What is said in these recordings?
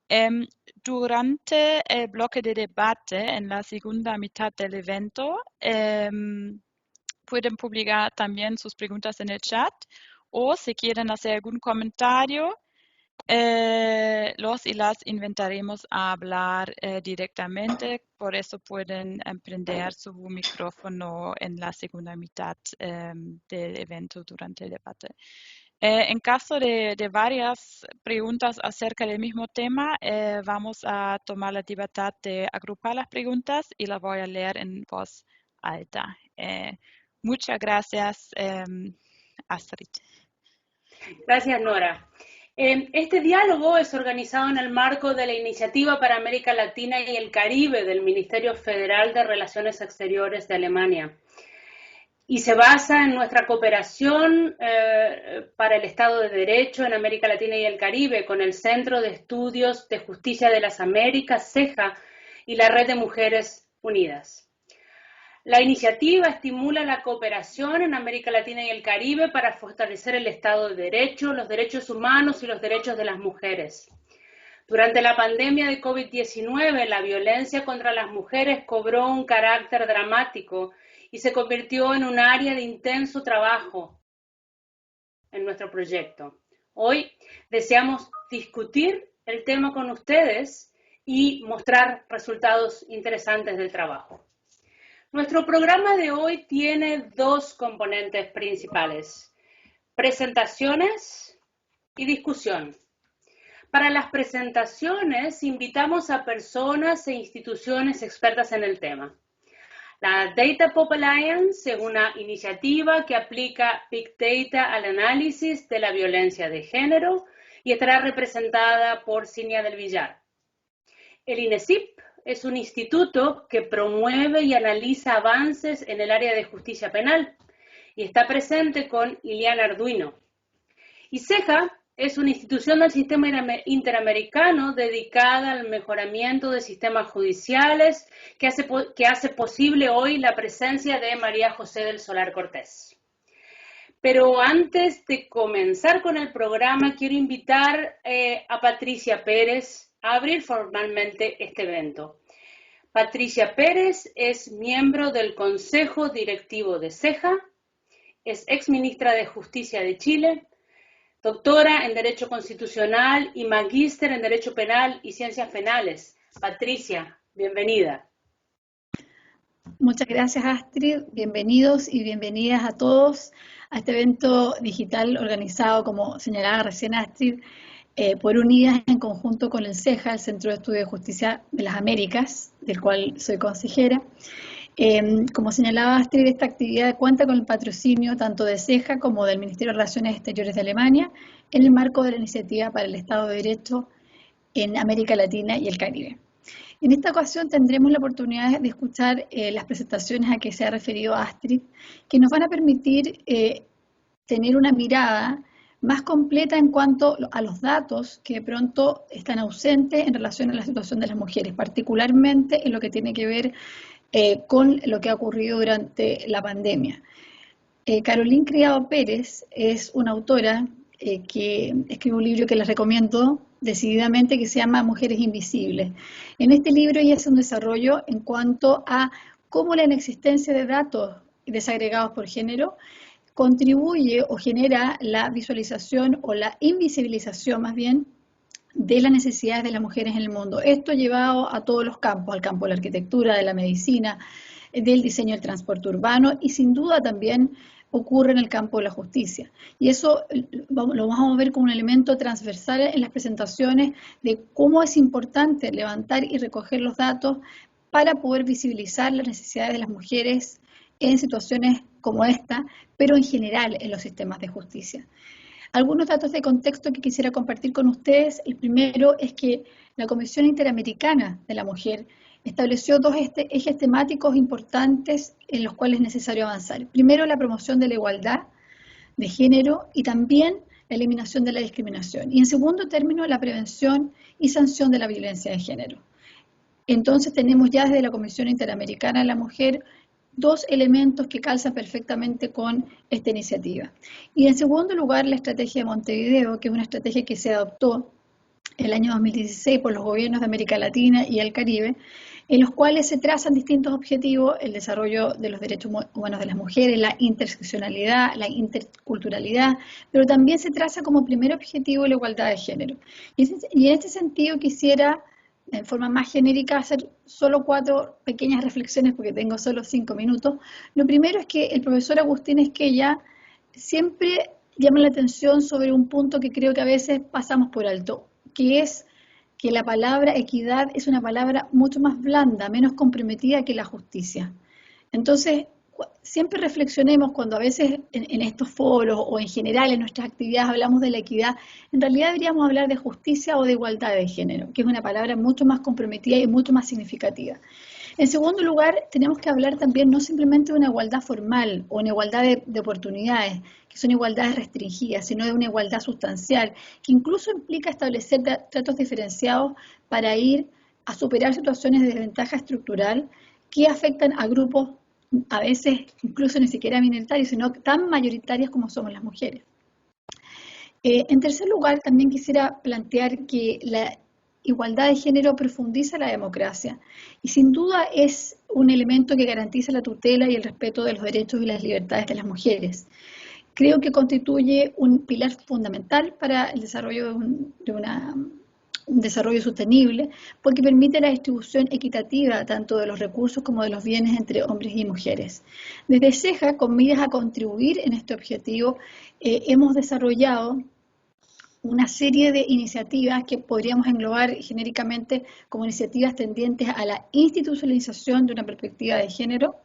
Em, Durante el bloque de debate, en la segunda mitad del evento, pueden publicar también sus preguntas en el chat o si quieren hacer algún comentario, los y las invitaremos a hablar directamente, por eso pueden prender su micrófono en la segunda mitad del evento durante el debate. En caso de varias preguntas acerca del mismo tema, vamos a tomar la libertad de agrupar las preguntas y las voy a leer en voz alta. Muchas gracias, Astrid. Gracias, Nora. Este diálogo es organizado en el marco de la Iniciativa para América Latina y el Caribe del Ministerio Federal de Relaciones Exteriores de Alemania. Y se basa en nuestra cooperación para el Estado de Derecho en América Latina y el Caribe con el Centro de Estudios de Justicia de las Américas, CEJA, y la Red de Mujeres Unidas. La iniciativa estimula la cooperación en América Latina y el Caribe para fortalecer el Estado de Derecho, los derechos humanos y los derechos de las mujeres. Durante la pandemia de COVID-19, la violencia contra las mujeres cobró un carácter dramático y se convirtió en un área de intenso trabajo en nuestro proyecto. Hoy deseamos discutir el tema con ustedes y mostrar resultados interesantes del trabajo. Nuestro programa de hoy tiene dos componentes principales: presentaciones y discusión. Para las presentaciones invitamos a personas e instituciones expertas en el tema. La Data Pop Alliance es una iniciativa que aplica Big Data al análisis de la violencia de género y estará representada por Cinia del Villar. El INESIP es un instituto que promueve y analiza avances en el área de justicia penal y está presente con Iliana Arduino. Y CEJA es una institución del sistema interamericano dedicada al mejoramiento de sistemas judiciales que hace posible hoy la presencia de María José del Solar Cortés. Pero antes de comenzar con el programa, quiero invitar a Patricia Pérez a abrir formalmente este evento. Patricia Pérez es miembro del Consejo Directivo de CEJA, es exministra de Justicia de Chile, doctora en Derecho Constitucional y magíster en Derecho Penal y Ciencias Penales. Patricia, bienvenida. Muchas gracias, Astrid. Bienvenidos y bienvenidas a todos a este evento digital organizado, como señalaba recién Astrid, por Unidas en conjunto con el CEJA, el Centro de Estudio de Justicia de las Américas, del cual soy consejera. Como señalaba Astrid, esta actividad cuenta con el patrocinio tanto de CEJA como del Ministerio de Relaciones Exteriores de Alemania en el marco de la Iniciativa para el Estado de Derecho en América Latina y el Caribe. En esta ocasión tendremos la oportunidad de escuchar las presentaciones a que se ha referido Astrid, que nos van a permitir tener una mirada más completa en cuanto a los datos que de pronto están ausentes en relación a la situación de las mujeres, particularmente en lo que tiene que ver con lo que ha ocurrido durante la pandemia. Caroline Criado Pérez es una autora que escribe un libro que les recomiendo decididamente, que se llama Mujeres Invisibles. En este libro ella hace un desarrollo en cuanto a cómo la inexistencia de datos desagregados por género contribuye o genera la visualización o la invisibilización más bien de las necesidades de las mujeres en el mundo. Esto llevado a todos los campos, al campo de la arquitectura, de la medicina, del diseño del transporte urbano y sin duda también ocurre en el campo de la justicia. Y eso lo vamos a ver como un elemento transversal en las presentaciones de cómo es importante levantar y recoger los datos para poder visibilizar las necesidades de las mujeres en situaciones como esta, pero en general en los sistemas de justicia. Algunos datos de contexto que quisiera compartir con ustedes. El primero es que la Comisión Interamericana de la Mujer estableció dos ejes temáticos importantes en los cuales es necesario avanzar. Primero, la promoción de la igualdad de género y también la eliminación de la discriminación. Y en segundo término, la prevención y sanción de la violencia de género. Entonces tenemos ya desde la Comisión Interamericana de la Mujer dos elementos que calzan perfectamente con esta iniciativa. Y en segundo lugar, la estrategia de Montevideo, que es una estrategia que se adoptó el año 2016 por los gobiernos de América Latina y el Caribe, en los cuales se trazan distintos objetivos: el desarrollo de los derechos humanos de las mujeres, la interseccionalidad, la interculturalidad, pero también se traza como primer objetivo la igualdad de género. Y en este sentido quisiera, en forma más genérica, hacer solo 4 pequeñas reflexiones porque tengo solo 5 minutos. Lo primero es que el profesor Agustín Esquella siempre llama la atención sobre un punto que creo que a veces pasamos por alto, que es que la palabra equidad es una palabra mucho más blanda, menos comprometida que la justicia. Entonces, siempre reflexionemos cuando a veces en estos foros o en general en nuestras actividades hablamos de la equidad, en realidad deberíamos hablar de justicia o de igualdad de género, que es una palabra mucho más comprometida y mucho más significativa. En segundo lugar, tenemos que hablar también no simplemente de una igualdad formal o una igualdad de oportunidades, que son igualdades restringidas, sino de una igualdad sustancial, que incluso implica establecer tratos diferenciados para ir a superar situaciones de desventaja estructural que afectan a grupos a veces incluso ni siquiera minoritarios, sino tan mayoritarias como somos las mujeres. En tercer lugar, también quisiera plantear que la igualdad de género profundiza la democracia y sin duda es un elemento que garantiza la tutela y el respeto de los derechos y las libertades de las mujeres. Creo que constituye un pilar fundamental para el desarrollo de un desarrollo sostenible, porque permite la distribución equitativa tanto de los recursos como de los bienes entre hombres y mujeres. Desde CEJA, con miras a contribuir en este objetivo, hemos desarrollado una serie de iniciativas que podríamos englobar genéricamente como iniciativas tendientes a la institucionalización de una perspectiva de género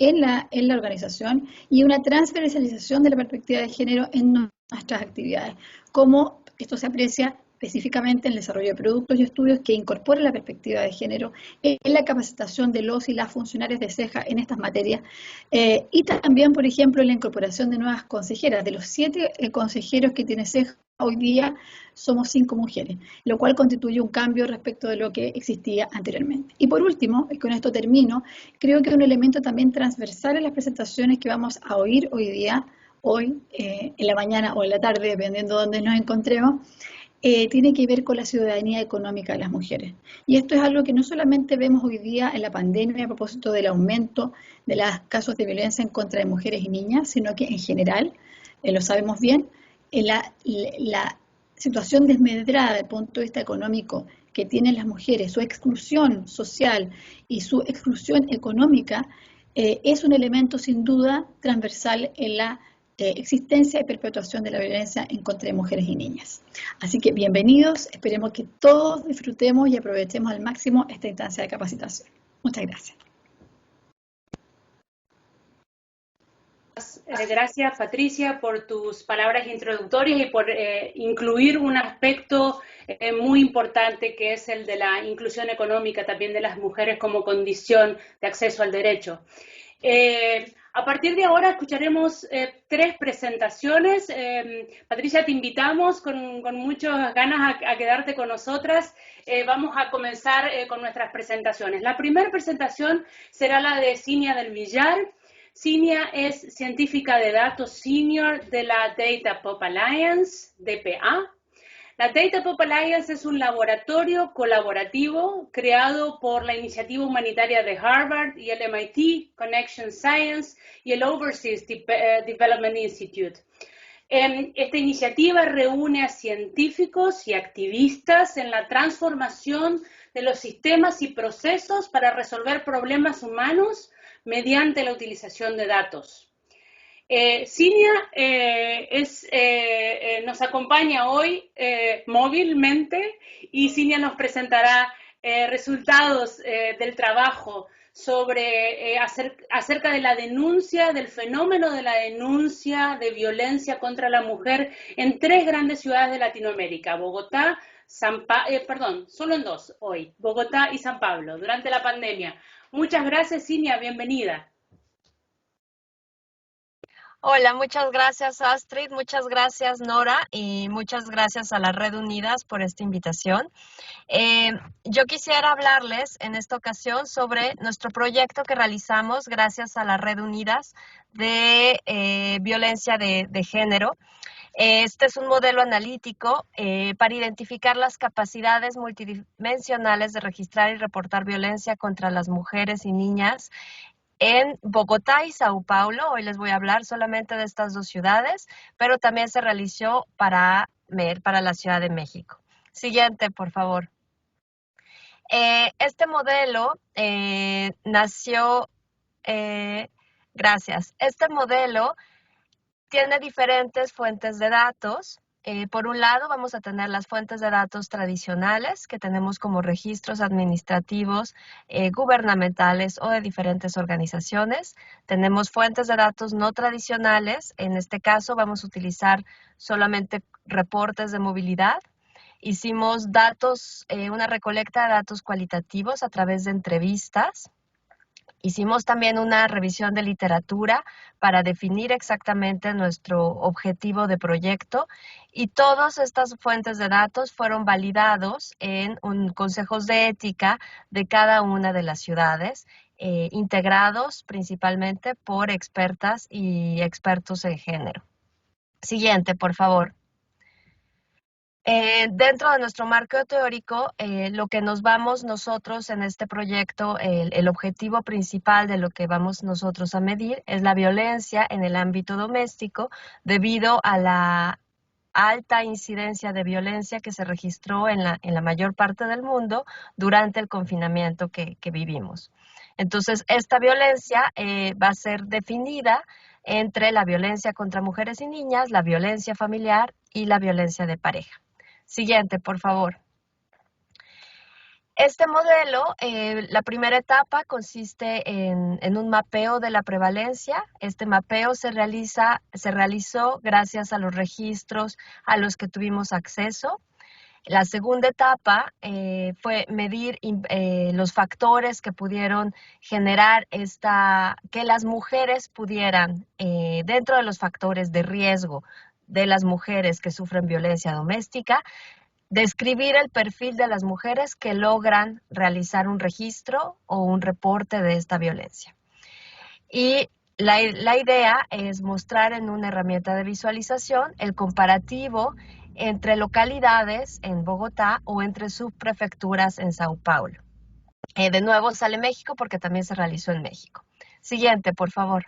en la organización y una transversalización de la perspectiva de género en nuestras actividades, como esto se aprecia específicamente en el desarrollo de productos y estudios que incorporan la perspectiva de género, en la capacitación de los y las funcionarios de CEJA en estas materias, y también, por ejemplo, en la incorporación de nuevas consejeras. De los 7 consejeros que tiene CEJA, hoy día somos 5 mujeres, lo cual constituye un cambio respecto de lo que existía anteriormente. Y por último, y con esto termino, creo que un elemento también transversal en las presentaciones que vamos a oír hoy día, en la mañana o en la tarde, dependiendo de dónde nos encontremos, tiene que ver con la ciudadanía económica de las mujeres. Y esto es algo que no solamente vemos hoy día en la pandemia a propósito del aumento de los casos de violencia en contra de mujeres y niñas, sino que en general, lo sabemos bien, la situación desmedrada desde el punto de vista económico que tienen las mujeres, su exclusión social y su exclusión económica, es un elemento sin duda transversal en la existencia y perpetuación de la violencia en contra de mujeres y niñas. Así que bienvenidos, esperemos que todos disfrutemos y aprovechemos al máximo esta instancia de capacitación. Muchas gracias. Gracias, Patricia, por tus palabras introductorias y por incluir un aspecto muy importante que es el de la inclusión económica también de las mujeres como condición de acceso al derecho. A partir de ahora escucharemos 3 presentaciones. Patricia, te invitamos con muchas ganas a quedarte con nosotras. Vamos a comenzar con nuestras presentaciones. La primera presentación será la de Cinia del Villar. Cinia es científica de datos senior de la Data Pop Alliance, DPA. La Data Pop Alliance es un laboratorio colaborativo creado por la iniciativa humanitaria de Harvard y el MIT, Connection Science y el Overseas Development Institute. Esta iniciativa reúne a científicos y activistas en la transformación de los sistemas y procesos para resolver problemas humanos mediante la utilización de datos. Cinia nos acompaña hoy móvilmente y Cinia nos presentará resultados del trabajo acerca de la denuncia, del fenómeno de la denuncia de violencia contra la mujer en 3 grandes ciudades de Latinoamérica, Bogotá, solo en 2 hoy, Bogotá y San Pablo, durante la pandemia. Muchas gracias, Cinia, bienvenida. Hola, muchas gracias Astrid, muchas gracias Nora y muchas gracias a la Red Unidas por esta invitación. Yo quisiera hablarles en esta ocasión sobre nuestro proyecto que realizamos gracias a la Red Unidas de violencia de género. Este es un modelo analítico para identificar las capacidades multidimensionales de registrar y reportar violencia contra las mujeres y niñas en Bogotá y Sao Paulo. Hoy les voy a hablar solamente de estas dos ciudades, pero también se realizó para la Ciudad de México. Siguiente, por favor. Este modelo nació, gracias, este modelo tiene diferentes fuentes de datos. Por un lado, vamos a tener las fuentes de datos tradicionales que tenemos como registros administrativos, gubernamentales o de diferentes organizaciones. Tenemos fuentes de datos no tradicionales. En este caso, vamos a utilizar solamente reportes de movilidad. Hicimos datos, una recolecta de datos cualitativos a través de entrevistas. Hicimos también una revisión de literatura para definir exactamente nuestro objetivo de proyecto y todas estas fuentes de datos fueron validados en consejos de ética de cada una de las ciudades, integrados principalmente por expertas y expertos en género. Siguiente, por favor. Dentro de nuestro marco teórico, lo que nos vamos nosotros en este proyecto, el objetivo principal de lo que vamos nosotros a medir es la violencia en el ámbito doméstico debido a la alta incidencia de violencia que se registró en la mayor parte del mundo durante el confinamiento que vivimos. Entonces, esta violencia va a ser definida entre la violencia contra mujeres y niñas, la violencia familiar y la violencia de pareja. Siguiente, por favor. Este modelo, la primera etapa consiste en un mapeo de la prevalencia. Este mapeo se realizó gracias a los registros a los que tuvimos acceso. La segunda etapa fue medir los factores que pudieron generar que las mujeres pudieran, dentro de los factores de riesgo de las mujeres que sufren violencia doméstica, describir el perfil de las mujeres que logran realizar un registro o un reporte de esta violencia. Y la idea es mostrar en una herramienta de visualización el comparativo entre localidades en Bogotá o entre subprefecturas en Sao Paulo. De nuevo sale México porque también se realizó en México. Siguiente, por favor.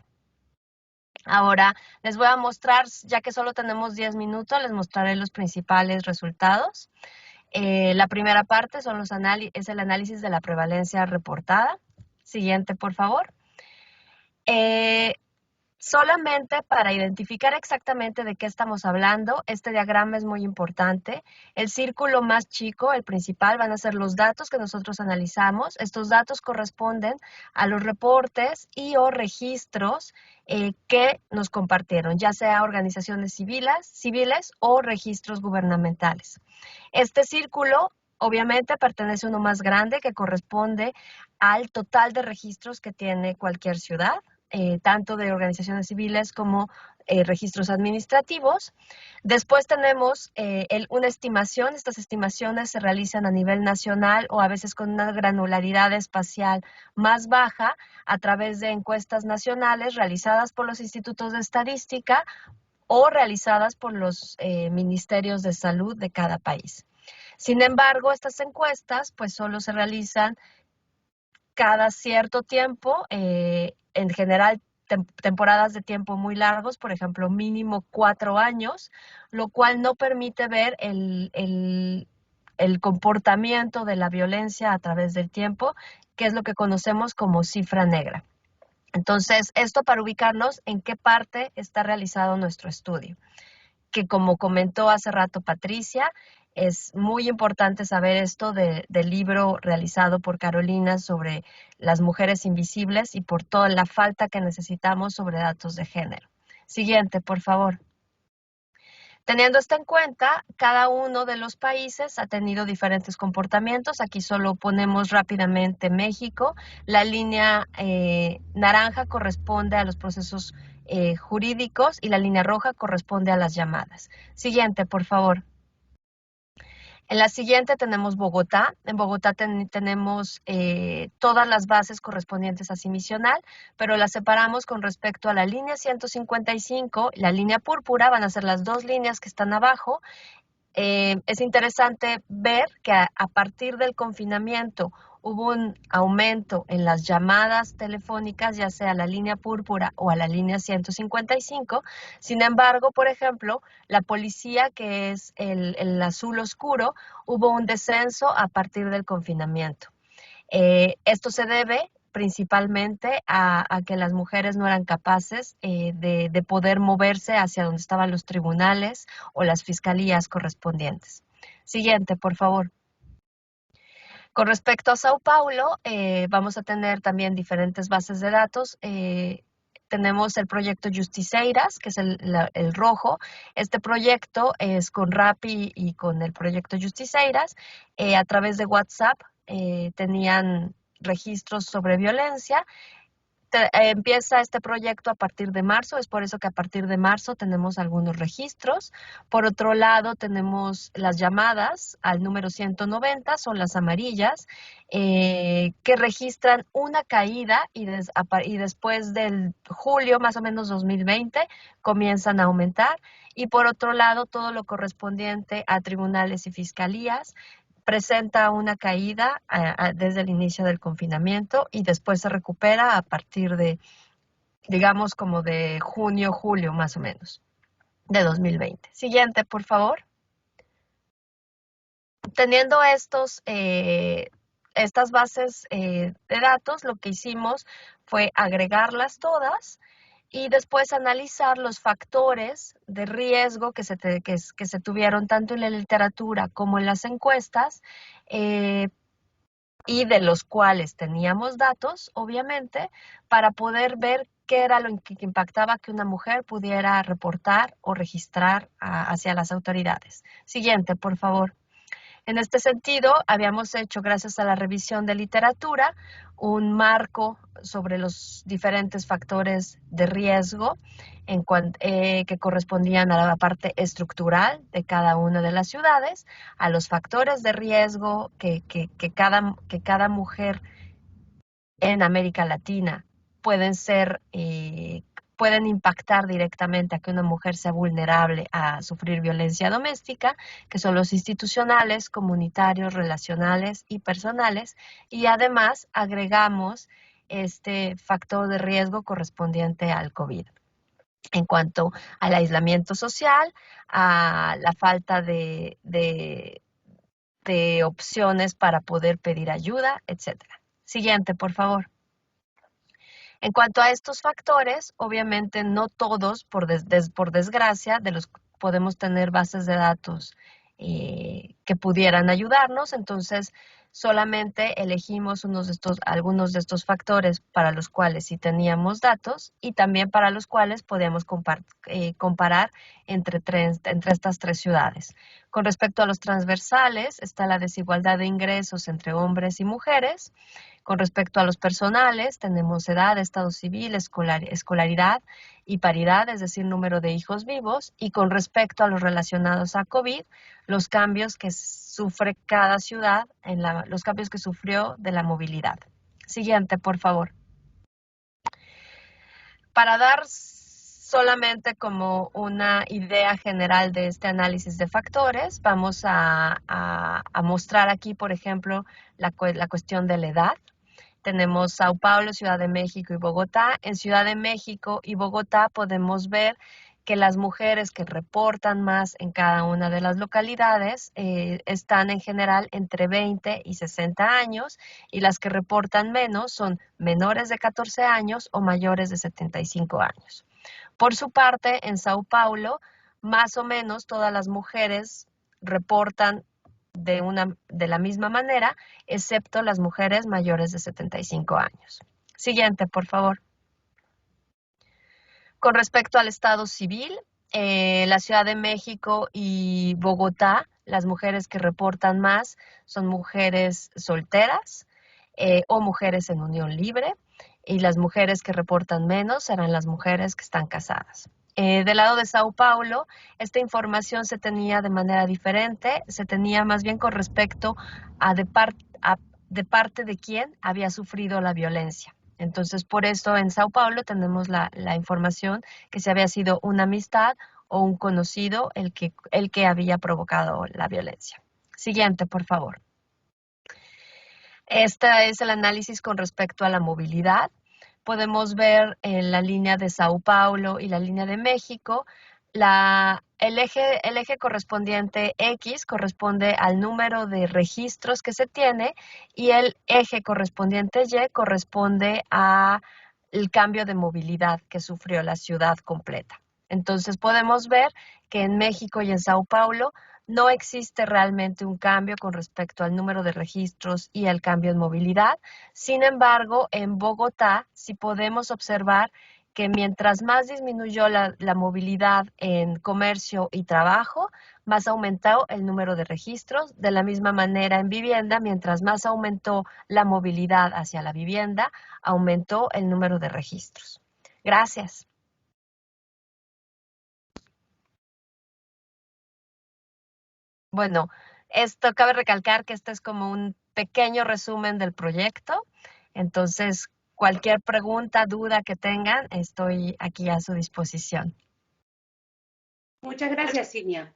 Ahora les voy a mostrar, ya que solo tenemos 10 minutos, les mostraré los principales resultados. La primera parte es el análisis de la prevalencia reportada. Siguiente, por favor. Solamente para identificar exactamente de qué estamos hablando, este diagrama es muy importante. El círculo más chico, el principal, van a ser los datos que nosotros analizamos. Estos datos corresponden a los reportes y o registros que nos compartieron, ya sea organizaciones civiles o registros gubernamentales. Este círculo obviamente pertenece a uno más grande que corresponde al total de registros que tiene cualquier ciudad. Tanto de organizaciones civiles como registros administrativos. Después tenemos una estimación. Estas estimaciones se realizan a nivel nacional o a veces con una granularidad espacial más baja a través de encuestas nacionales realizadas por los institutos de estadística o realizadas por los ministerios de salud de cada país. Sin embargo, estas encuestas pues solo se realizan cada cierto tiempo, en general temporadas de tiempo muy largos, por ejemplo, mínimo 4 años, lo cual no permite ver el comportamiento de la violencia a través del tiempo, que es lo que conocemos como cifra negra. Entonces, esto para ubicarnos en qué parte está realizado nuestro estudio, que como comentó hace rato Patricia, es muy importante saber esto del libro realizado por Carolina sobre las mujeres invisibles y por toda la falta que necesitamos sobre datos de género. Siguiente, por favor. Teniendo esto en cuenta, cada uno de los países ha tenido diferentes comportamientos. Aquí solo ponemos rápidamente México. La línea naranja corresponde a los procesos jurídicos y la línea roja corresponde a las llamadas. Siguiente, por favor. En la siguiente tenemos Bogotá. En Bogotá tenemos todas las bases correspondientes a Cimisional, pero las separamos con respecto a la línea 155, la línea púrpura, van a ser las dos líneas que están abajo. Es interesante ver que a partir del confinamiento hubo un aumento en las llamadas telefónicas, ya sea a la línea púrpura o a la línea 155. Sin embargo, por ejemplo, la policía, que es el azul oscuro, hubo un descenso a partir del confinamiento. Esto se debe principalmente a que las mujeres no eran capaces de poder moverse hacia donde estaban los tribunales o las fiscalías correspondientes. Siguiente, por favor. Con respecto a Sao Paulo, vamos a tener también diferentes bases de datos. Tenemos el proyecto Justiceiras, que es el rojo. Este proyecto es con Rappi y con el proyecto Justiceiras. A través de WhatsApp tenían registros sobre violencia. Empieza este proyecto a partir de marzo, es por eso que a partir de marzo tenemos algunos registros. Por otro lado, tenemos las llamadas al número 190, son las amarillas, que registran una caída y después del julio, más o menos 2020, comienzan a aumentar. Y por otro lado, todo lo correspondiente a tribunales y fiscalías presenta una caída desde el inicio del confinamiento y después se recupera a partir de, digamos, como de junio, julio más o menos, de 2020. Siguiente, por favor. Teniendo estas bases de datos, lo que hicimos fue agregarlas todas y después analizar los factores de riesgo que se tuvieron tanto en la literatura como en las encuestas y de los cuales teníamos datos, obviamente, para poder ver qué era lo que impactaba que una mujer pudiera reportar o registrar hacia las autoridades. Siguiente, por favor. En este sentido, habíamos hecho, gracias a la revisión de literatura, un marco sobre los diferentes factores de riesgo que correspondían a la parte estructural de cada una de las ciudades, a los factores de riesgo que cada mujer en América Latina pueden impactar directamente a que una mujer sea vulnerable a sufrir violencia doméstica, que son los institucionales, comunitarios, relacionales y personales, y además agregamos este factor de riesgo correspondiente al COVID. En cuanto al aislamiento social, a la falta de opciones para poder pedir ayuda, etc. Siguiente, por favor. En cuanto a estos factores, obviamente no todos, por desgracia, podemos tener bases de datos que pudieran ayudarnos, entonces solamente elegimos algunos de estos factores para los cuales sí teníamos datos y también para los cuales podíamos comparar entre estas tres ciudades. Con respecto a los transversales, está la desigualdad de ingresos entre hombres y mujeres. Con respecto a los personales, tenemos edad, estado civil, escolaridad y paridad, es decir, número de hijos vivos. Y con respecto a los relacionados a COVID, los cambios que sufre cada ciudad, los cambios que sufrió de la movilidad. Siguiente, por favor. Para dar solamente como una idea general de este análisis de factores, vamos a mostrar aquí, por ejemplo, la cuestión de la edad. Tenemos Sao Paulo, Ciudad de México y Bogotá. En Ciudad de México y Bogotá podemos ver que las mujeres que reportan más en cada una de las localidades están en general entre 20 y 60 años y las que reportan menos son menores de 14 años o mayores de 75 años. Por su parte, en Sao Paulo, más o menos todas las mujeres reportan de la misma manera, excepto las mujeres mayores de 75 años. Siguiente, por favor. Con respecto al estado civil, la Ciudad de México y Bogotá, las mujeres que reportan más son mujeres solteras o mujeres en unión libre, y las mujeres que reportan menos serán las mujeres que están casadas. Del lado de Sao Paulo, esta información se tenía de manera diferente, se tenía más bien con respecto a de parte de quién había sufrido la violencia. Entonces, por eso en Sao Paulo tenemos la información que si había sido una amistad o un conocido el que había provocado la violencia. Siguiente, por favor. Este es el análisis con respecto a la movilidad. Podemos ver en la línea de Sao Paulo y la línea de México, el eje correspondiente X corresponde al número de registros que se tiene y el eje correspondiente Y corresponde al cambio de movilidad que sufrió la ciudad completa. Entonces podemos ver que en México y en Sao Paulo no existe realmente un cambio con respecto al número de registros y al cambio en movilidad. Sin embargo, en Bogotá sí podemos observar que mientras más disminuyó la movilidad en comercio y trabajo, más aumentó el número de registros. De la misma manera en vivienda, mientras más aumentó la movilidad hacia la vivienda, aumentó el número de registros. Gracias. Bueno, esto cabe recalcar que este es como un pequeño resumen del proyecto. Entonces, cualquier pregunta, duda que tengan, estoy aquí a su disposición. Muchas gracias, Signia.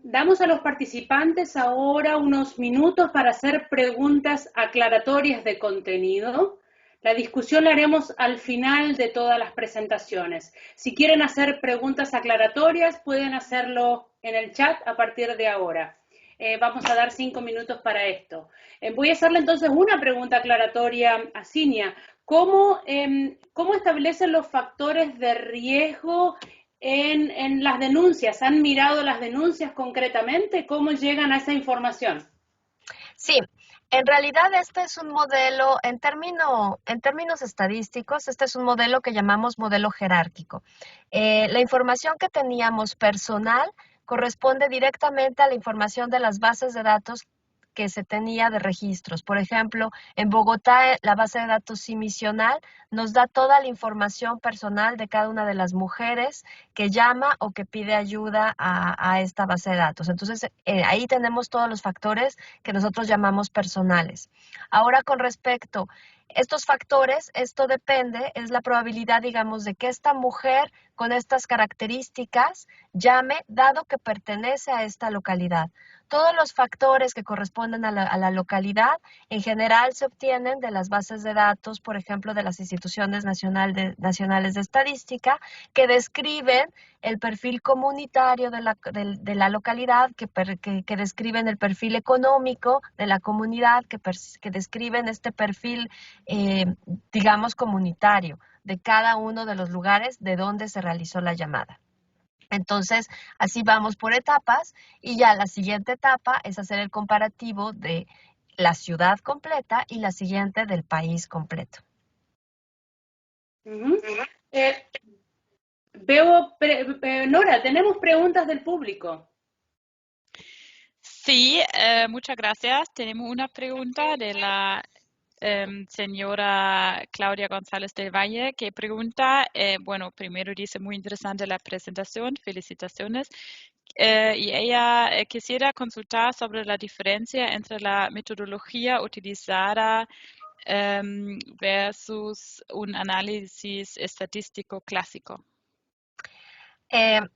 Damos a los participantes ahora unos minutos para hacer preguntas aclaratorias de contenido. La discusión la haremos al final de todas las presentaciones. Si quieren hacer preguntas aclaratorias, pueden hacerlo en el chat a partir de ahora. Vamos a dar 5 minutos para esto. Voy a hacerle entonces una pregunta aclaratoria a Signia. ¿Cómo establecen los factores de riesgo en las denuncias? ¿Han mirado las denuncias concretamente? ¿Cómo llegan a esa información? Sí, en realidad este es un modelo, en términos estadísticos, este es un modelo que llamamos modelo jerárquico. La información que teníamos personal corresponde directamente a la información de las bases de datos que se tenía de registros. Por ejemplo, en Bogotá, la base de datos simisional nos da toda la información personal de cada una de las mujeres que llama o que pide ayuda a esta base de datos. Entonces, ahí tenemos todos los factores que nosotros llamamos personales. Ahora, con respecto a estos factores, esto depende, es la probabilidad, digamos, de que esta mujer con estas características llame, dado que pertenece a esta localidad. Todos los factores que corresponden a la localidad en general se obtienen de las bases de datos, por ejemplo, de las instituciones nacionales de estadística, que describen el perfil comunitario de la localidad, que describen el perfil económico de la comunidad, que describen este perfil, digamos, comunitario de cada uno de los lugares de donde se realizó la llamada. Entonces, así vamos por etapas y ya la siguiente etapa es hacer el comparativo de la ciudad completa y la siguiente del país completo. Nora, tenemos preguntas del público. Sí, muchas gracias. Tenemos una pregunta de la señora Claudia González del Valle, que pregunta, bueno, primero dice muy interesante la presentación, felicitaciones, y ella quisiera consultar sobre la diferencia entre la metodología utilizada versus un análisis estadístico clásico. En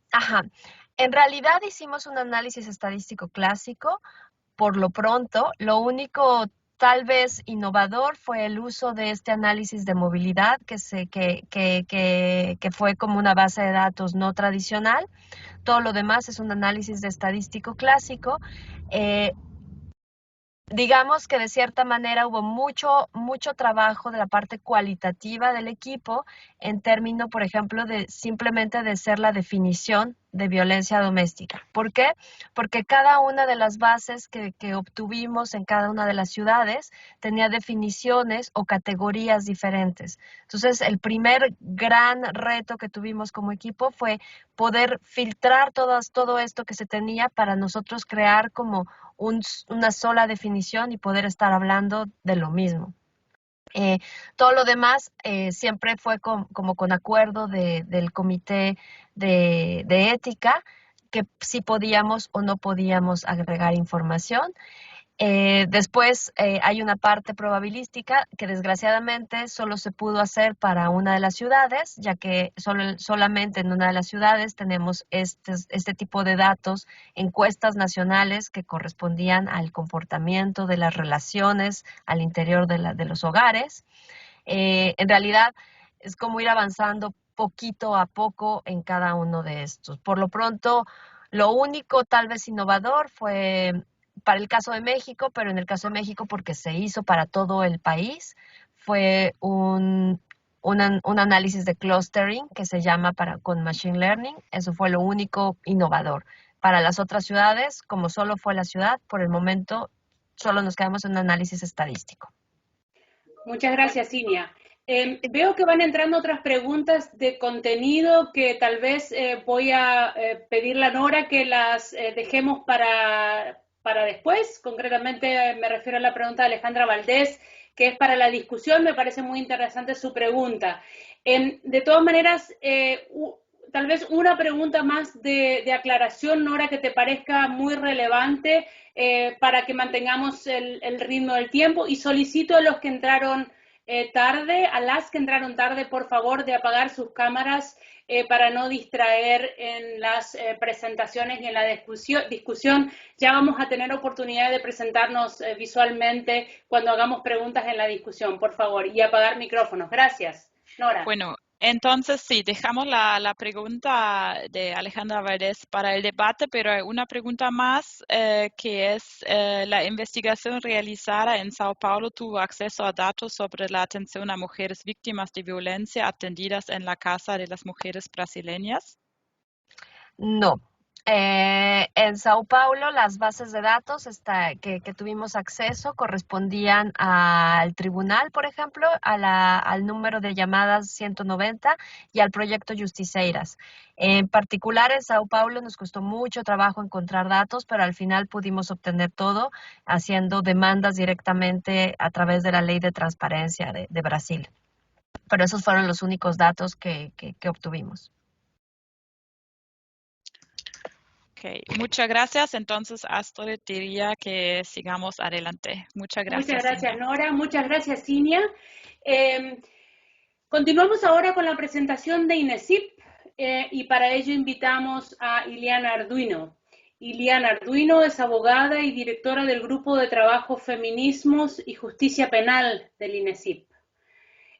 realidad hicimos un análisis estadístico clásico. Por lo pronto, lo único tal vez innovador fue el uso de este análisis de movilidad que fue como una base de datos no tradicional. Todo lo demás es un análisis de estadístico clásico. Digamos que de cierta manera hubo mucho trabajo de la parte cualitativa del equipo en términos, por ejemplo, de simplemente de ser la definición de violencia doméstica. ¿Por qué? Porque cada una de las bases que obtuvimos en cada una de las ciudades tenía definiciones o categorías diferentes. Entonces, el primer gran reto que tuvimos como equipo fue poder filtrar todo esto que se tenía para nosotros crear como una sola definición y poder estar hablando de lo mismo. Todo lo demás siempre fue como con acuerdo del comité de ética, que sí podíamos o no podíamos agregar información. Después hay una parte probabilística que desgraciadamente solo se pudo hacer para una de las ciudades, ya que solamente en una de las ciudades tenemos este tipo de datos, encuestas nacionales que correspondían al comportamiento de las relaciones al interior de los hogares. En realidad es como ir avanzando poquito a poco en cada uno de estos. Por lo pronto, lo único tal vez innovador fue para el caso de México, pero en el caso de México porque se hizo para todo el país, fue un análisis de clustering que se llama con Machine Learning. Eso fue lo único innovador. Para las otras ciudades, como solo fue la ciudad, por el momento solo nos quedamos en un análisis estadístico. Muchas gracias, Cinia. Veo que van entrando otras preguntas de contenido que tal vez voy a pedirle a Nora que las dejemos para después. Concretamente me refiero a la pregunta de Alejandra Valdés, que es para la discusión. Me parece muy interesante su pregunta. De todas maneras, tal vez una pregunta más de aclaración, Nora, que te parezca muy relevante para que mantengamos el ritmo del tiempo, y solicito a los que entraron a las que entraron tarde, por favor, de apagar sus cámaras para no distraer en las presentaciones y en la discusión. Ya vamos a tener oportunidad de presentarnos visualmente cuando hagamos preguntas en la discusión, por favor, y apagar micrófonos. Gracias. Nora. Bueno, entonces sí, dejamos la pregunta de Alejandra Valdés para el debate, pero hay una pregunta más que es la investigación realizada en Sao Paulo tuvo acceso a datos sobre la atención a mujeres víctimas de violencia atendidas en la Casa de las Mujeres Brasileñas. No. En Sao Paulo las bases de datos que tuvimos acceso correspondían al tribunal, por ejemplo, al número de llamadas 190 y al proyecto Justiceiras. En particular en Sao Paulo nos costó mucho trabajo encontrar datos, pero al final pudimos obtener todo haciendo demandas directamente a través de la ley de transparencia de Brasil. Pero esos fueron los únicos datos que obtuvimos. Okay. Muchas gracias. Entonces, Astrid, diría que sigamos adelante. Muchas gracias. Muchas gracias, Cinia. Nora. Muchas gracias, Cinia. Continuamos ahora con la presentación de INESIP y para ello invitamos a Iliana Arduino. Iliana Arduino es abogada y directora del Grupo de Trabajo Feminismos y Justicia Penal del INESIP.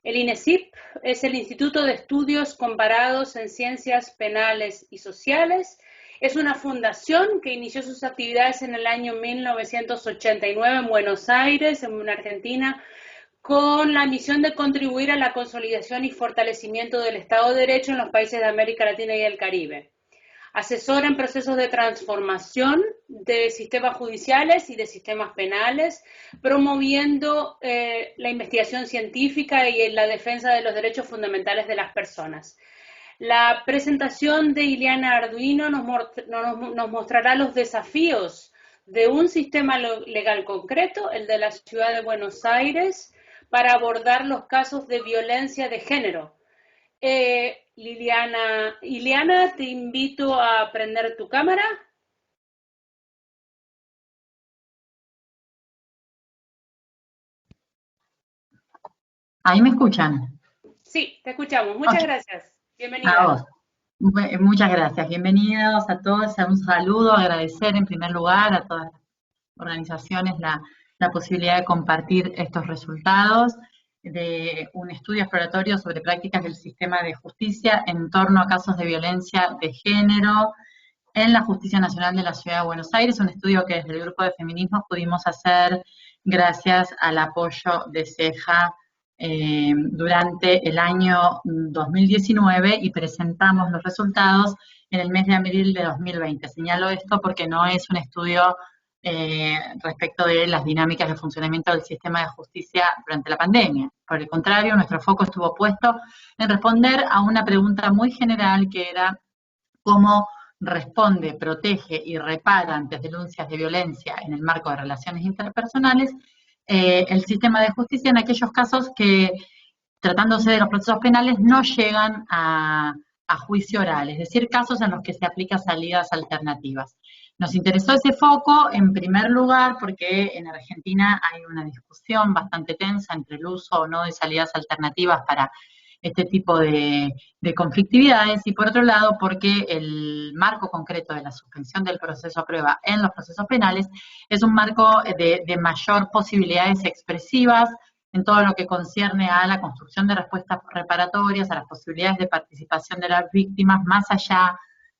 El INESIP es el Instituto de Estudios Comparados en Ciencias Penales y Sociales. Es una fundación que inició sus actividades en el año 1989 en Buenos Aires, en Argentina, con la misión de contribuir a la consolidación y fortalecimiento del Estado de Derecho en los países de América Latina y el Caribe. Asesora en procesos de transformación de sistemas judiciales y de sistemas penales, promoviendo la investigación científica y la defensa de los derechos fundamentales de las personas. La presentación de Iliana Arduino nos mostrará los desafíos de un sistema legal concreto, el de la ciudad de Buenos Aires, para abordar los casos de violencia de género. Iliana, te invito a prender tu cámara. ¿Ahí me escuchan? Sí, te escuchamos. Muchas gracias. Bienvenida. A vos. Muchas gracias. Bienvenidos a todos. Un saludo, agradecer en primer lugar a todas las organizaciones la posibilidad de compartir estos resultados de un estudio exploratorio sobre prácticas del sistema de justicia en torno a casos de violencia de género en la Justicia Nacional de la Ciudad de Buenos Aires, un estudio que desde el Grupo de Feminismos pudimos hacer gracias al apoyo de CEJA durante el año 2019 y presentamos los resultados en el mes de abril de 2020. Señalo esto porque no es un estudio respecto de las dinámicas de funcionamiento del sistema de justicia durante la pandemia. Por el contrario, nuestro foco estuvo puesto en responder a una pregunta muy general que era cómo responde, protege y repara ante denuncias de violencia en el marco de relaciones interpersonales el sistema de justicia en aquellos casos que, tratándose de los procesos penales, no llegan a juicio oral, es decir, casos en los que se aplican salidas alternativas. Nos interesó ese foco, en primer lugar, porque en Argentina hay una discusión bastante tensa entre el uso o no de salidas alternativas para este tipo de conflictividades, y por otro lado, porque el marco concreto de la suspensión del proceso a prueba en los procesos penales es un marco de mayor posibilidades expresivas en todo lo que concierne a la construcción de respuestas reparatorias, a las posibilidades de participación de las víctimas, más allá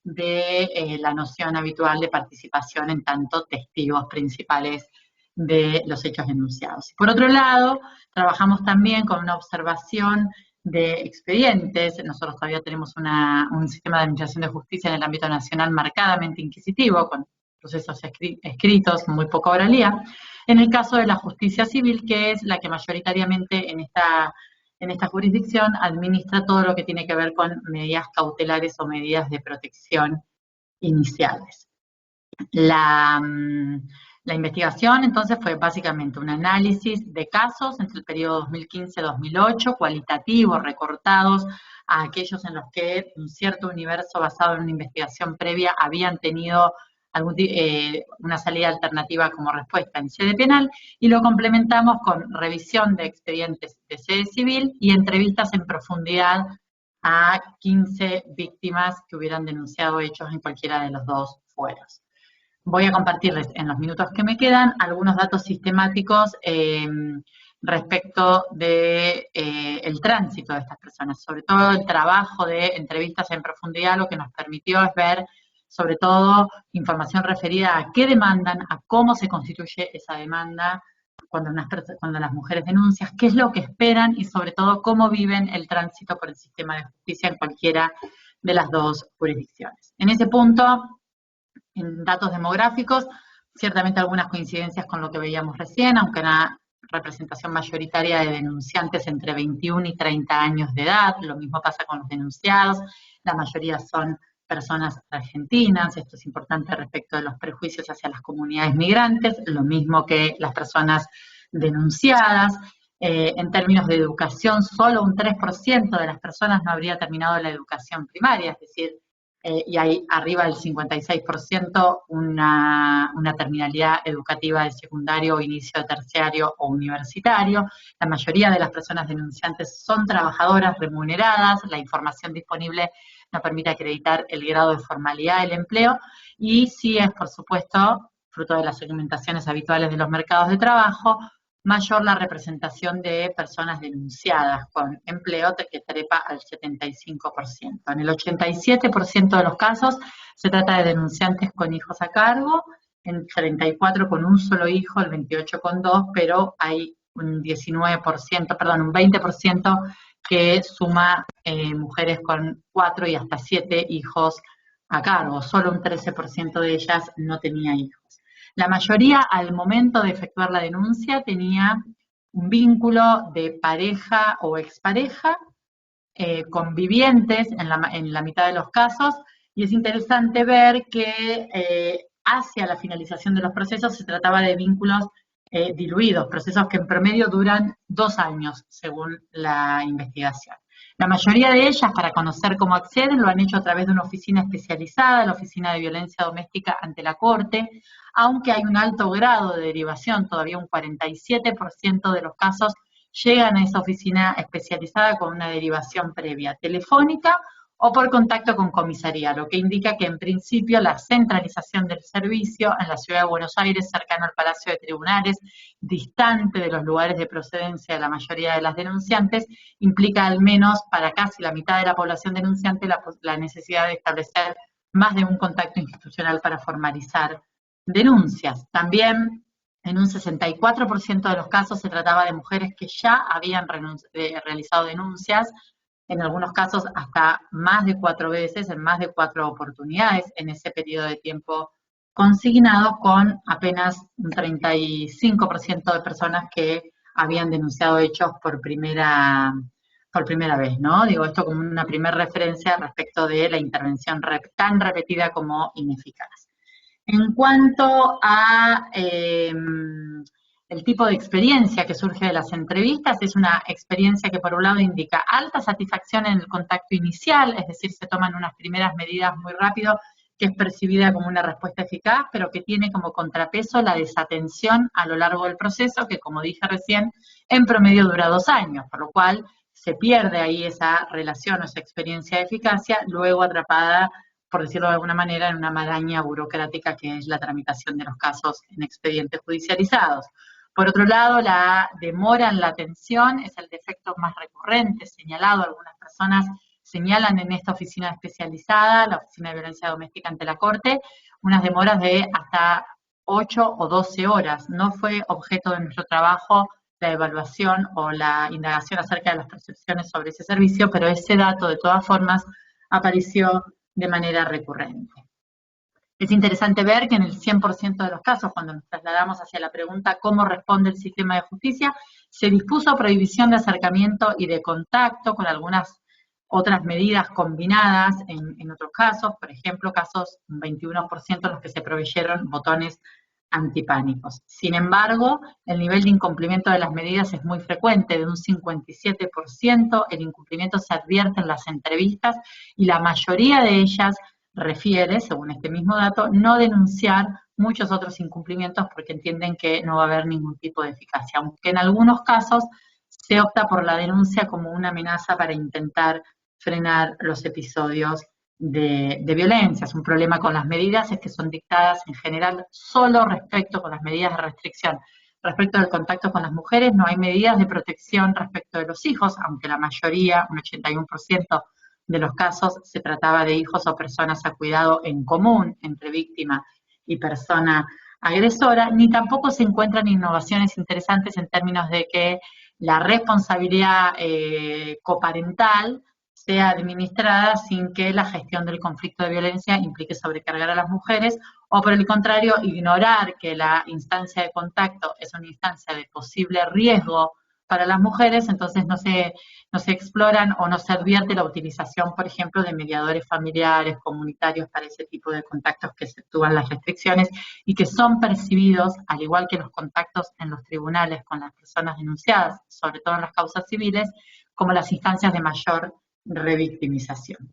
de la noción habitual de participación en tanto testigos principales de los hechos denunciados. Por otro lado, trabajamos también con una observación de expedientes. Nosotros todavía tenemos un sistema de administración de justicia en el ámbito nacional marcadamente inquisitivo, con procesos escritos, muy poca oralía. En el caso de la justicia civil, que es la que mayoritariamente en esta jurisdicción administra todo lo que tiene que ver con medidas cautelares o medidas de protección iniciales. La investigación, entonces, fue básicamente un análisis de casos entre el periodo 2015-2008, cualitativos, recortados a aquellos en los que un cierto universo basado en una investigación previa habían tenido una salida alternativa como respuesta en sede penal, y lo complementamos con revisión de expedientes de sede civil y entrevistas en profundidad a 15 víctimas que hubieran denunciado hechos en cualquiera de los dos fueros. Voy a compartirles en los minutos que me quedan algunos datos sistemáticos respecto de el tránsito de estas personas, sobre todo el trabajo de entrevistas en profundidad. Lo que nos permitió es ver sobre todo información referida a qué demandan, a cómo se constituye esa demanda cuando las mujeres denuncian, qué es lo que esperan y sobre todo cómo viven el tránsito por el sistema de justicia en cualquiera de las dos jurisdicciones. En ese punto, en datos demográficos, ciertamente algunas coincidencias con lo que veíamos recién, aunque una representación mayoritaria de denunciantes entre 21 y 30 años de edad. Lo mismo pasa con los denunciados, la mayoría son personas argentinas. Esto es importante respecto de los prejuicios hacia las comunidades migrantes, lo mismo que las personas denunciadas. En términos de educación, solo un 3% de las personas no habría terminado la educación primaria, es decir, y hay arriba del 56% una terminalidad educativa de secundario o inicio de terciario o universitario. La mayoría de las personas denunciantes son trabajadoras remuneradas, la información disponible no permite acreditar el grado de formalidad del empleo, y sí es, por supuesto, fruto de las segmentaciones habituales de los mercados de trabajo, mayor la representación de personas denunciadas con empleo, que trepa al 75%. En el 87% de los casos se trata de denunciantes con hijos a cargo, en 34% con un solo hijo, el 28% con dos, pero hay un 20% que suma mujeres con 4 y hasta 7 hijos a cargo. Solo un 13% de ellas no tenía hijos. La mayoría, al momento de efectuar la denuncia, tenía un vínculo de pareja o expareja, convivientes en la mitad de los casos, y es interesante ver que hacia la finalización de los procesos se trataba de vínculos diluidos, procesos que en promedio duran 2 años, según la investigación. La mayoría de ellas, para conocer cómo acceden, lo han hecho a través de una oficina especializada, la Oficina de Violencia Doméstica ante la Corte, aunque hay un alto grado de derivación, todavía un 47% de los casos llegan a esa oficina especializada con una derivación previa, telefónica o por contacto con comisaría, lo que indica que en principio la centralización del servicio en la ciudad de Buenos Aires, cercano al Palacio de Tribunales, distante de los lugares de procedencia de la mayoría de las denunciantes, implica al menos para casi la mitad de la población denunciante la necesidad de establecer más de un contacto institucional para formalizar denuncias. También en un 64% de los casos se trataba de mujeres que ya habían realizado denuncias, en algunos casos hasta más de 4 veces, en más de 4 oportunidades en ese periodo de tiempo consignado, con apenas un 35% de personas que habían denunciado hechos por primera vez, ¿no? Digo esto como una primera referencia respecto de la intervención tan repetida como ineficaz. En cuanto a el el tipo de experiencia que surge de las entrevistas es una experiencia que por un lado indica alta satisfacción en el contacto inicial, es decir, se toman unas primeras medidas muy rápido, que es percibida como una respuesta eficaz, pero que tiene como contrapeso la desatención a lo largo del proceso, que como dije recién, en promedio dura 2 años, por lo cual se pierde ahí esa relación o esa experiencia de eficacia, luego atrapada, por decirlo de alguna manera, en una maraña burocrática que es la tramitación de los casos en expedientes judicializados. Por otro lado, la demora en la atención es el defecto más recurrente, señalado. Algunas personas señalan en esta oficina especializada, la Oficina de Violencia Doméstica ante la Corte, unas demoras de hasta 8 o 12 horas. No fue objeto de nuestro trabajo la evaluación o la indagación acerca de las percepciones sobre ese servicio, pero ese dato de todas formas apareció de manera recurrente. Es interesante ver que en el 100% de los casos, cuando nos trasladamos hacia la pregunta ¿cómo responde el sistema de justicia?, se dispuso prohibición de acercamiento y de contacto con algunas otras medidas combinadas en otros casos, por ejemplo, casos, un 21% los que se proveyeron botones antipánicos. Sin embargo, el nivel de incumplimiento de las medidas es muy frecuente, de un 57%, el incumplimiento se advierte en las entrevistas y la mayoría de ellas refiere, según este mismo dato, no denunciar muchos otros incumplimientos porque entienden que no va a haber ningún tipo de eficacia, aunque en algunos casos se opta por la denuncia como una amenaza para intentar frenar los episodios de violencia. Un problema con las medidas es que son dictadas en general solo respecto con las medidas de restricción. Respecto del contacto con las mujeres, no hay medidas de protección respecto de los hijos, aunque la mayoría, un 81% de los casos, se trataba de hijos o personas a cuidado en común entre víctima y persona agresora, ni tampoco se encuentran innovaciones interesantes en términos de que la responsabilidad coparental sea administrada sin que la gestión del conflicto de violencia implique sobrecargar a las mujeres, o por el contrario, ignorar que la instancia de contacto es una instancia de posible riesgo para las mujeres, entonces no se exploran o no se advierte la utilización, por ejemplo, de mediadores familiares, comunitarios para ese tipo de contactos que exceptúan las restricciones y que son percibidos, al igual que los contactos en los tribunales con las personas denunciadas, sobre todo en las causas civiles, como las instancias de mayor revictimización.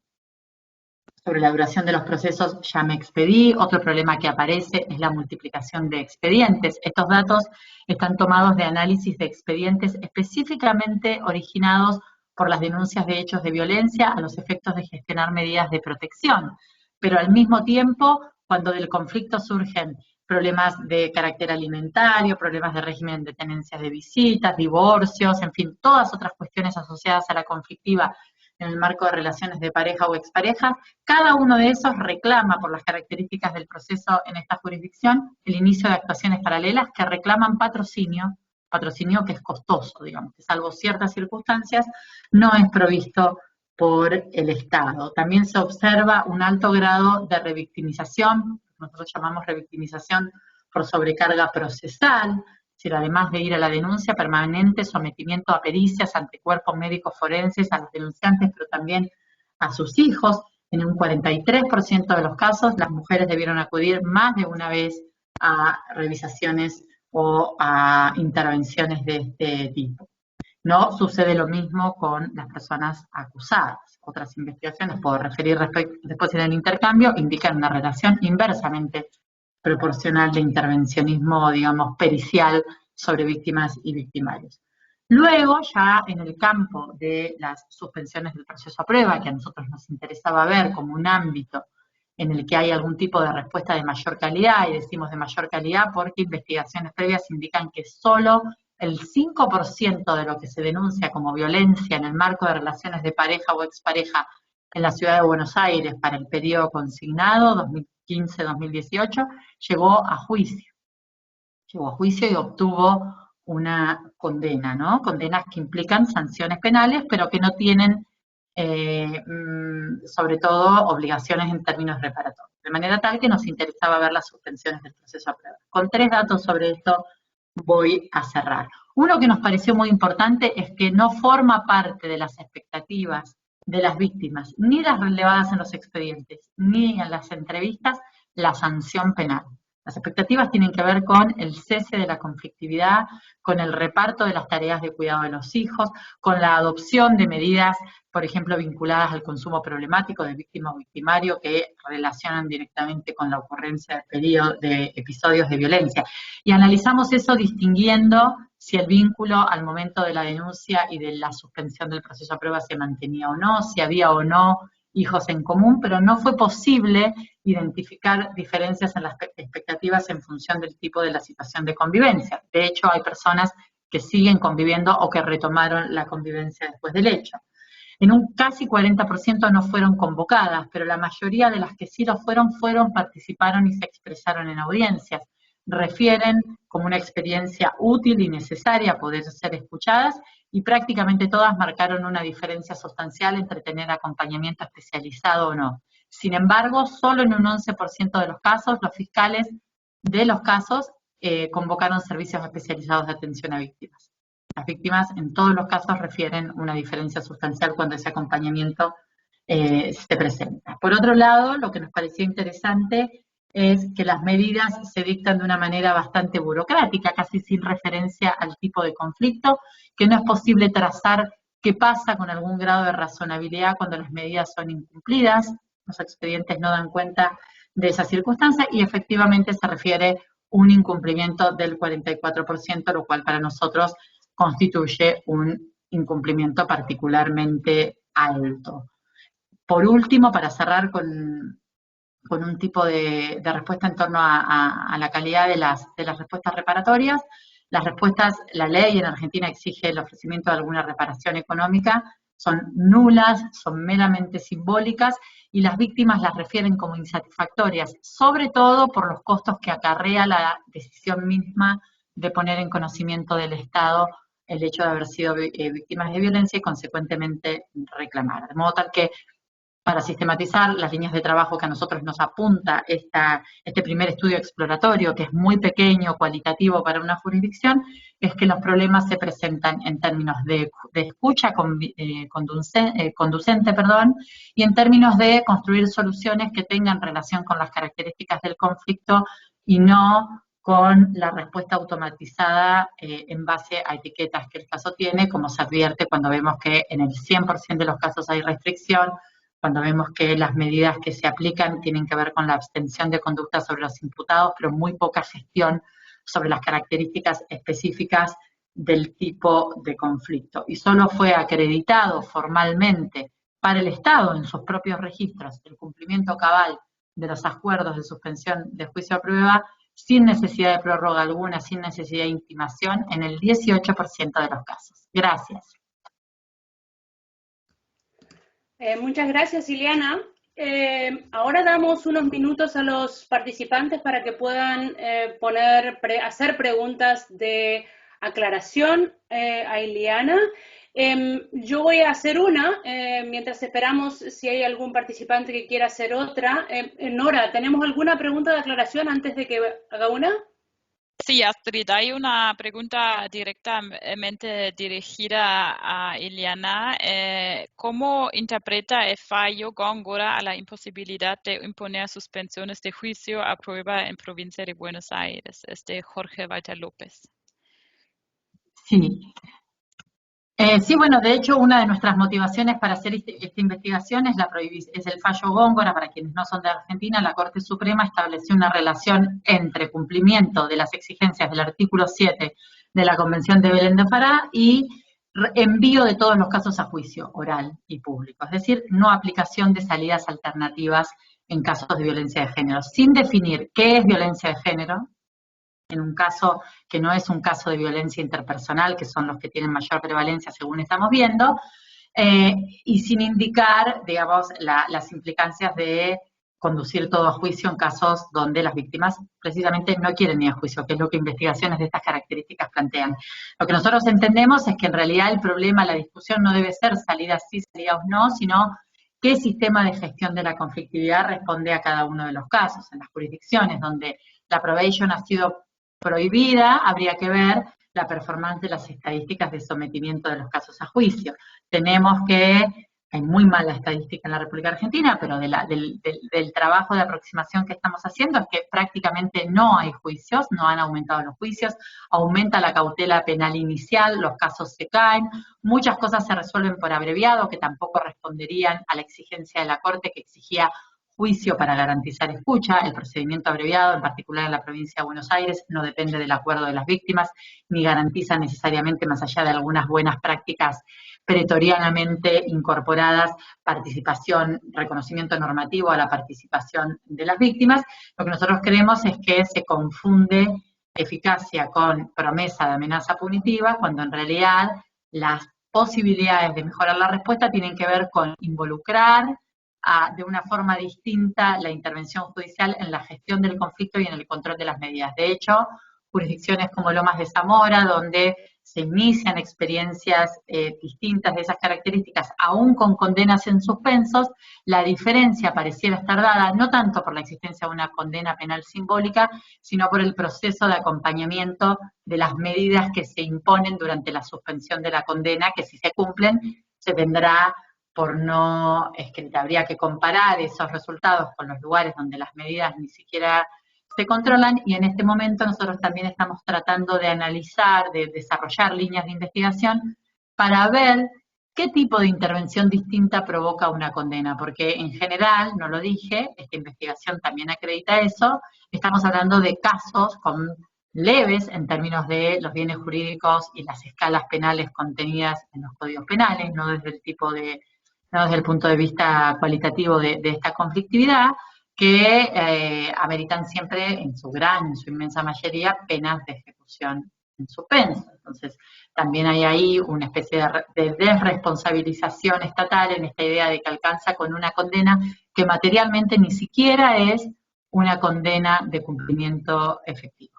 Sobre la duración de los procesos ya me expedí. Otro problema que aparece es la multiplicación de expedientes. Estos datos están tomados de análisis de expedientes específicamente originados por las denuncias de hechos de violencia a los efectos de gestionar medidas de protección. Pero al mismo tiempo, cuando del conflicto surgen problemas de carácter alimentario, problemas de régimen de tenencias de visitas, divorcios, en fin, todas otras cuestiones asociadas a la conflictiva en el marco de relaciones de pareja o expareja, cada uno de esos reclama por las características del proceso en esta jurisdicción el inicio de actuaciones paralelas que reclaman patrocinio que es costoso, digamos, que salvo ciertas circunstancias no es provisto por el Estado. También se observa un alto grado de revictimización, nosotros llamamos revictimización por sobrecarga procesal, es decir, además de ir a la denuncia, permanente sometimiento a pericias ante cuerpos médicos forenses, a los denunciantes, pero también a sus hijos. En un 43% de los casos, las mujeres debieron acudir más de una vez a revisaciones o a intervenciones de este tipo. No sucede lo mismo con las personas acusadas. Otras investigaciones, puedo referir después en el intercambio, indican una relación inversamente proporcional de intervencionismo, digamos, pericial sobre víctimas y victimarios. Luego, ya en el campo de las suspensiones del proceso a prueba, que a nosotros nos interesaba ver como un ámbito en el que hay algún tipo de respuesta de mayor calidad, y decimos de mayor calidad porque investigaciones previas indican que solo el 5% de lo que se denuncia como violencia en el marco de relaciones de pareja o expareja en la ciudad de Buenos Aires para el periodo consignado, 2015-2018, llegó a juicio. Llegó a juicio y obtuvo una condena, ¿no? Condenas que implican sanciones penales, pero que no tienen, sobre todo, obligaciones en términos reparatorios. De manera tal que nos interesaba ver las suspensiones del proceso a prueba. Con 3 datos sobre esto voy a cerrar. Uno que nos pareció muy importante es que no forma parte de las expectativas de las víctimas, ni las relevadas en los expedientes, ni en las entrevistas, la sanción penal. Las expectativas tienen que ver con el cese de la conflictividad, con el reparto de las tareas de cuidado de los hijos, con la adopción de medidas, por ejemplo, vinculadas al consumo problemático de víctima o victimario que relacionan directamente con la ocurrencia de episodios de violencia. Y analizamos eso distinguiendo si el vínculo al momento de la denuncia y de la suspensión del proceso a prueba se mantenía o no, si había o no hijos en común, pero no fue posible identificar diferencias en las expectativas en función del tipo de la situación de convivencia. De hecho, hay personas que siguen conviviendo o que retomaron la convivencia después del hecho. En un casi 40% no fueron convocadas, pero la mayoría de las que sí lo fueron, participaron y se expresaron en audiencias. Refieren como una experiencia útil y necesaria poder ser escuchadas, y prácticamente todas marcaron una diferencia sustancial entre tener acompañamiento especializado o no. Sin embargo, solo en un 11% de los casos, los fiscales de los casos convocaron servicios especializados de atención a víctimas. Las víctimas en todos los casos refieren una diferencia sustancial cuando ese acompañamiento se presenta. Por otro lado, lo que nos parecía interesante es que las medidas se dictan de una manera bastante burocrática, casi sin referencia al tipo de conflicto, que no es posible trazar qué pasa con algún grado de razonabilidad cuando las medidas son incumplidas. Los expedientes no dan cuenta de esa circunstancia y efectivamente se refiere un incumplimiento del 44%, lo cual para nosotros constituye un incumplimiento particularmente alto. Por último, para cerrar con un tipo de respuesta en torno a la calidad de las respuestas reparatorias, las respuestas, la ley en Argentina exige el ofrecimiento de alguna reparación económica, son nulas, son meramente simbólicas y las víctimas las refieren como insatisfactorias, sobre todo por los costos que acarrea la decisión misma de poner en conocimiento del Estado el hecho de haber sido víctimas de violencia y consecuentemente reclamar. De modo tal que, para sistematizar las líneas de trabajo que a nosotros nos apunta este primer estudio exploratorio, que es muy pequeño, cualitativo para una jurisdicción, es que los problemas se presentan en términos de escucha conducente, y en términos de construir soluciones que tengan relación con las características del conflicto y no con la respuesta automatizada en base a etiquetas que el caso tiene, como se advierte cuando vemos que en el 100% de los casos hay restricción, cuando vemos que las medidas que se aplican tienen que ver con la abstención de conducta sobre los imputados, pero muy poca gestión sobre las características específicas del tipo de conflicto. Y solo fue acreditado formalmente para el Estado en sus propios registros el cumplimiento cabal de los acuerdos de suspensión de juicio a prueba sin necesidad de prórroga alguna, sin necesidad de intimación, en el 18% de los casos. Gracias. Muchas gracias, Ileana. Ahora damos unos minutos a los participantes para que puedan hacer preguntas de aclaración a Ileana. Yo voy a hacer una, mientras esperamos si hay algún participante que quiera hacer otra. Nora, ¿tenemos alguna pregunta de aclaración antes de que haga una? Sí, Astrid, hay una pregunta directamente dirigida a Ileana. ¿Cómo interpreta el fallo Góngora a la imposibilidad de imponer suspensiones de juicio a prueba en provincia de Buenos Aires? Es de Jorge Walter López. Sí. Sí, bueno, de hecho, una de nuestras motivaciones para hacer esta investigación es el fallo Góngora. Para quienes no son de Argentina, la Corte Suprema estableció una relación entre cumplimiento de las exigencias del artículo 7 de la Convención de Belén do Pará y envío de todos los casos a juicio oral y público, es decir, no aplicación de salidas alternativas en casos de violencia de género, sin definir qué es violencia de género, en un caso que no es un caso de violencia interpersonal, que son los que tienen mayor prevalencia según estamos viendo, y sin indicar, digamos, las implicancias de conducir todo a juicio en casos donde las víctimas precisamente no quieren ir a juicio, que es lo que investigaciones de estas características plantean. Lo que nosotros entendemos es que en realidad el problema, la discusión no debe ser salidas sí, salidas no, sino qué sistema de gestión de la conflictividad responde a cada uno de los casos. En las jurisdicciones donde la probation ha sido prohibida, habría que ver la performance de las estadísticas de sometimiento de los casos a juicio. Tenemos que hay muy mala estadística en la República Argentina, pero del trabajo de aproximación que estamos haciendo es que prácticamente no hay juicios, no han aumentado los juicios, aumenta la cautela penal inicial, los casos se caen, muchas cosas se resuelven por abreviado, que tampoco responderían a la exigencia de la Corte, que exigía juicio para garantizar escucha. El procedimiento abreviado, en particular en la provincia de Buenos Aires, no depende del acuerdo de las víctimas, ni garantiza necesariamente, más allá de algunas buenas prácticas pretorianamente incorporadas, participación, reconocimiento normativo a la participación de las víctimas. Lo que nosotros creemos es que se confunde eficacia con promesa de amenaza punitiva, cuando en realidad las posibilidades de mejorar la respuesta tienen que ver con involucrar de una forma distinta la intervención judicial en la gestión del conflicto y en el control de las medidas. De hecho, jurisdicciones como Lomas de Zamora, donde se inician experiencias distintas de esas características, aún con condenas en suspensos, la diferencia pareciera estar dada no tanto por la existencia de una condena penal simbólica, sino por el proceso de acompañamiento de las medidas que se imponen durante la suspensión de la condena, que si se cumplen, se tendrá por no escrita. Habría que comparar esos resultados con los lugares donde las medidas ni siquiera se controlan, y en este momento nosotros también estamos tratando de analizar, de desarrollar líneas de investigación para ver qué tipo de intervención distinta provoca una condena, porque en general, no lo dije, esta investigación también acredita eso, estamos hablando de casos con leves en términos de los bienes jurídicos y las escalas penales contenidas en los códigos penales, no desde el punto de vista cualitativo de esta conflictividad, que ameritan siempre, en su inmensa mayoría, penas de ejecución en suspenso. Entonces, también hay ahí una especie de desresponsabilización estatal en esta idea de que alcanza con una condena que materialmente ni siquiera es una condena de cumplimiento efectivo.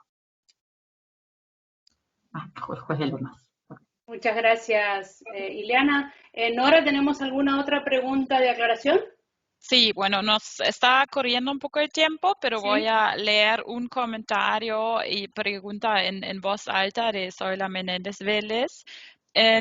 Juez de Lomas. Muchas gracias, Ileana. Nora, ¿tenemos alguna otra pregunta de aclaración? Sí, bueno, nos está corriendo un poco el tiempo, pero Sí. voy a leer un comentario y pregunta en voz alta de Zoila Menéndez Vélez.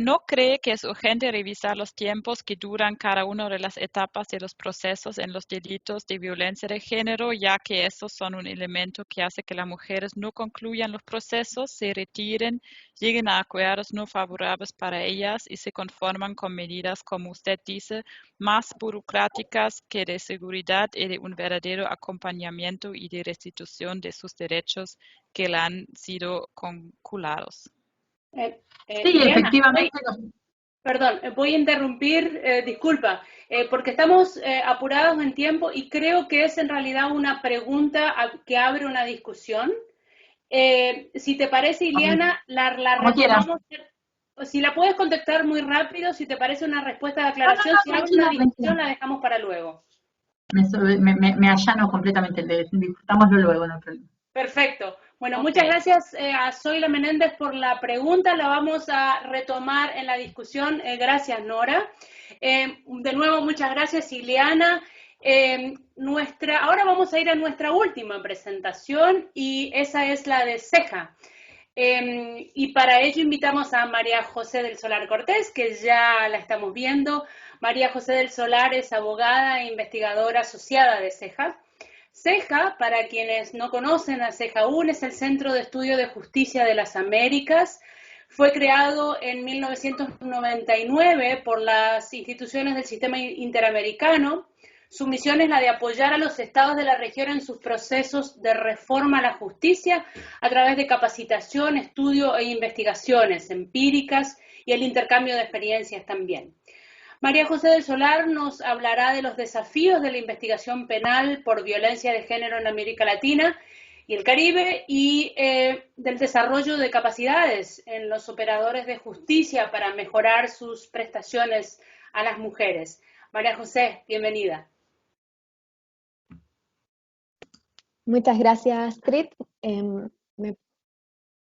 ¿No cree que es urgente revisar los tiempos que duran cada una de las etapas de los procesos en los delitos de violencia de género, ya que estos son un elemento que hace que las mujeres no concluyan los procesos, se retiren, lleguen a acuerdos no favorables para ellas y se conforman con medidas, como usted dice, más burocráticas que de seguridad y de un verdadero acompañamiento y de restitución de sus derechos que le han sido conculados? Sí, Ileana, efectivamente. Perdón, voy a interrumpir, disculpa, porque estamos apurados en tiempo y creo que es en realidad una pregunta que abre una discusión. Si te parece, Ileana, la retomamos. Si la puedes contestar muy rápido, si te parece una respuesta de aclaración, si abre una discusión la dejamos para luego. Me allano completamente, discutámoslo luego, no hay problema. Perfecto. Bueno, Okay. Muchas gracias a Zoila Menéndez por la pregunta. La vamos a retomar en la discusión. Gracias, Nora. De nuevo, muchas gracias, Ileana. Ahora vamos a ir a nuestra última presentación y esa es la de CEJA. Y para ello invitamos a María José del Solar Cortés, que ya la estamos viendo. María José del Solar es abogada e investigadora asociada de CEJA. CEJA, para quienes no conocen a CEJA-UN, es el Centro de Estudio de Justicia de las Américas. Fue creado en 1999 por las instituciones del sistema interamericano. Su misión es la de apoyar a los estados de la región en sus procesos de reforma a la justicia a través de capacitación, estudio e investigaciones empíricas y el intercambio de experiencias también. María José del Solar nos hablará de los desafíos de la investigación penal por violencia de género en América Latina y el Caribe y del desarrollo de capacidades en los operadores de justicia para mejorar sus prestaciones a las mujeres. María José, bienvenida. Muchas gracias, Astrid. Me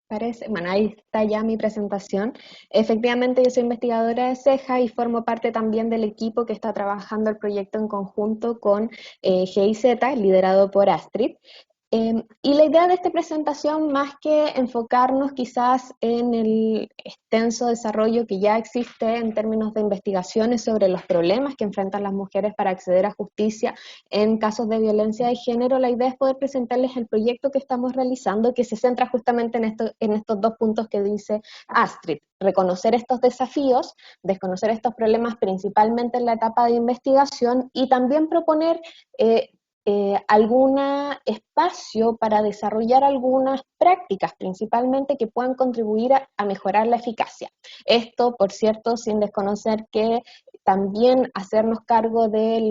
parece, bueno, ahí está ya mi presentación. Efectivamente, yo soy investigadora de CEJA y formo parte también del equipo que está trabajando el proyecto en conjunto con GIZ, liderado por Astrid. Y la idea de esta presentación, más que enfocarnos quizás en el extenso desarrollo que ya existe en términos de investigaciones sobre los problemas que enfrentan las mujeres para acceder a justicia en casos de violencia de género, la idea es poder presentarles el proyecto que estamos realizando, que se centra justamente en estos dos puntos que dice Astrid: reconocer estos desafíos, desconocer estos problemas principalmente en la etapa de investigación, y también proponer algún espacio para desarrollar algunas prácticas, principalmente que puedan contribuir a mejorar la eficacia. Esto, por cierto, sin desconocer que también hacernos cargo de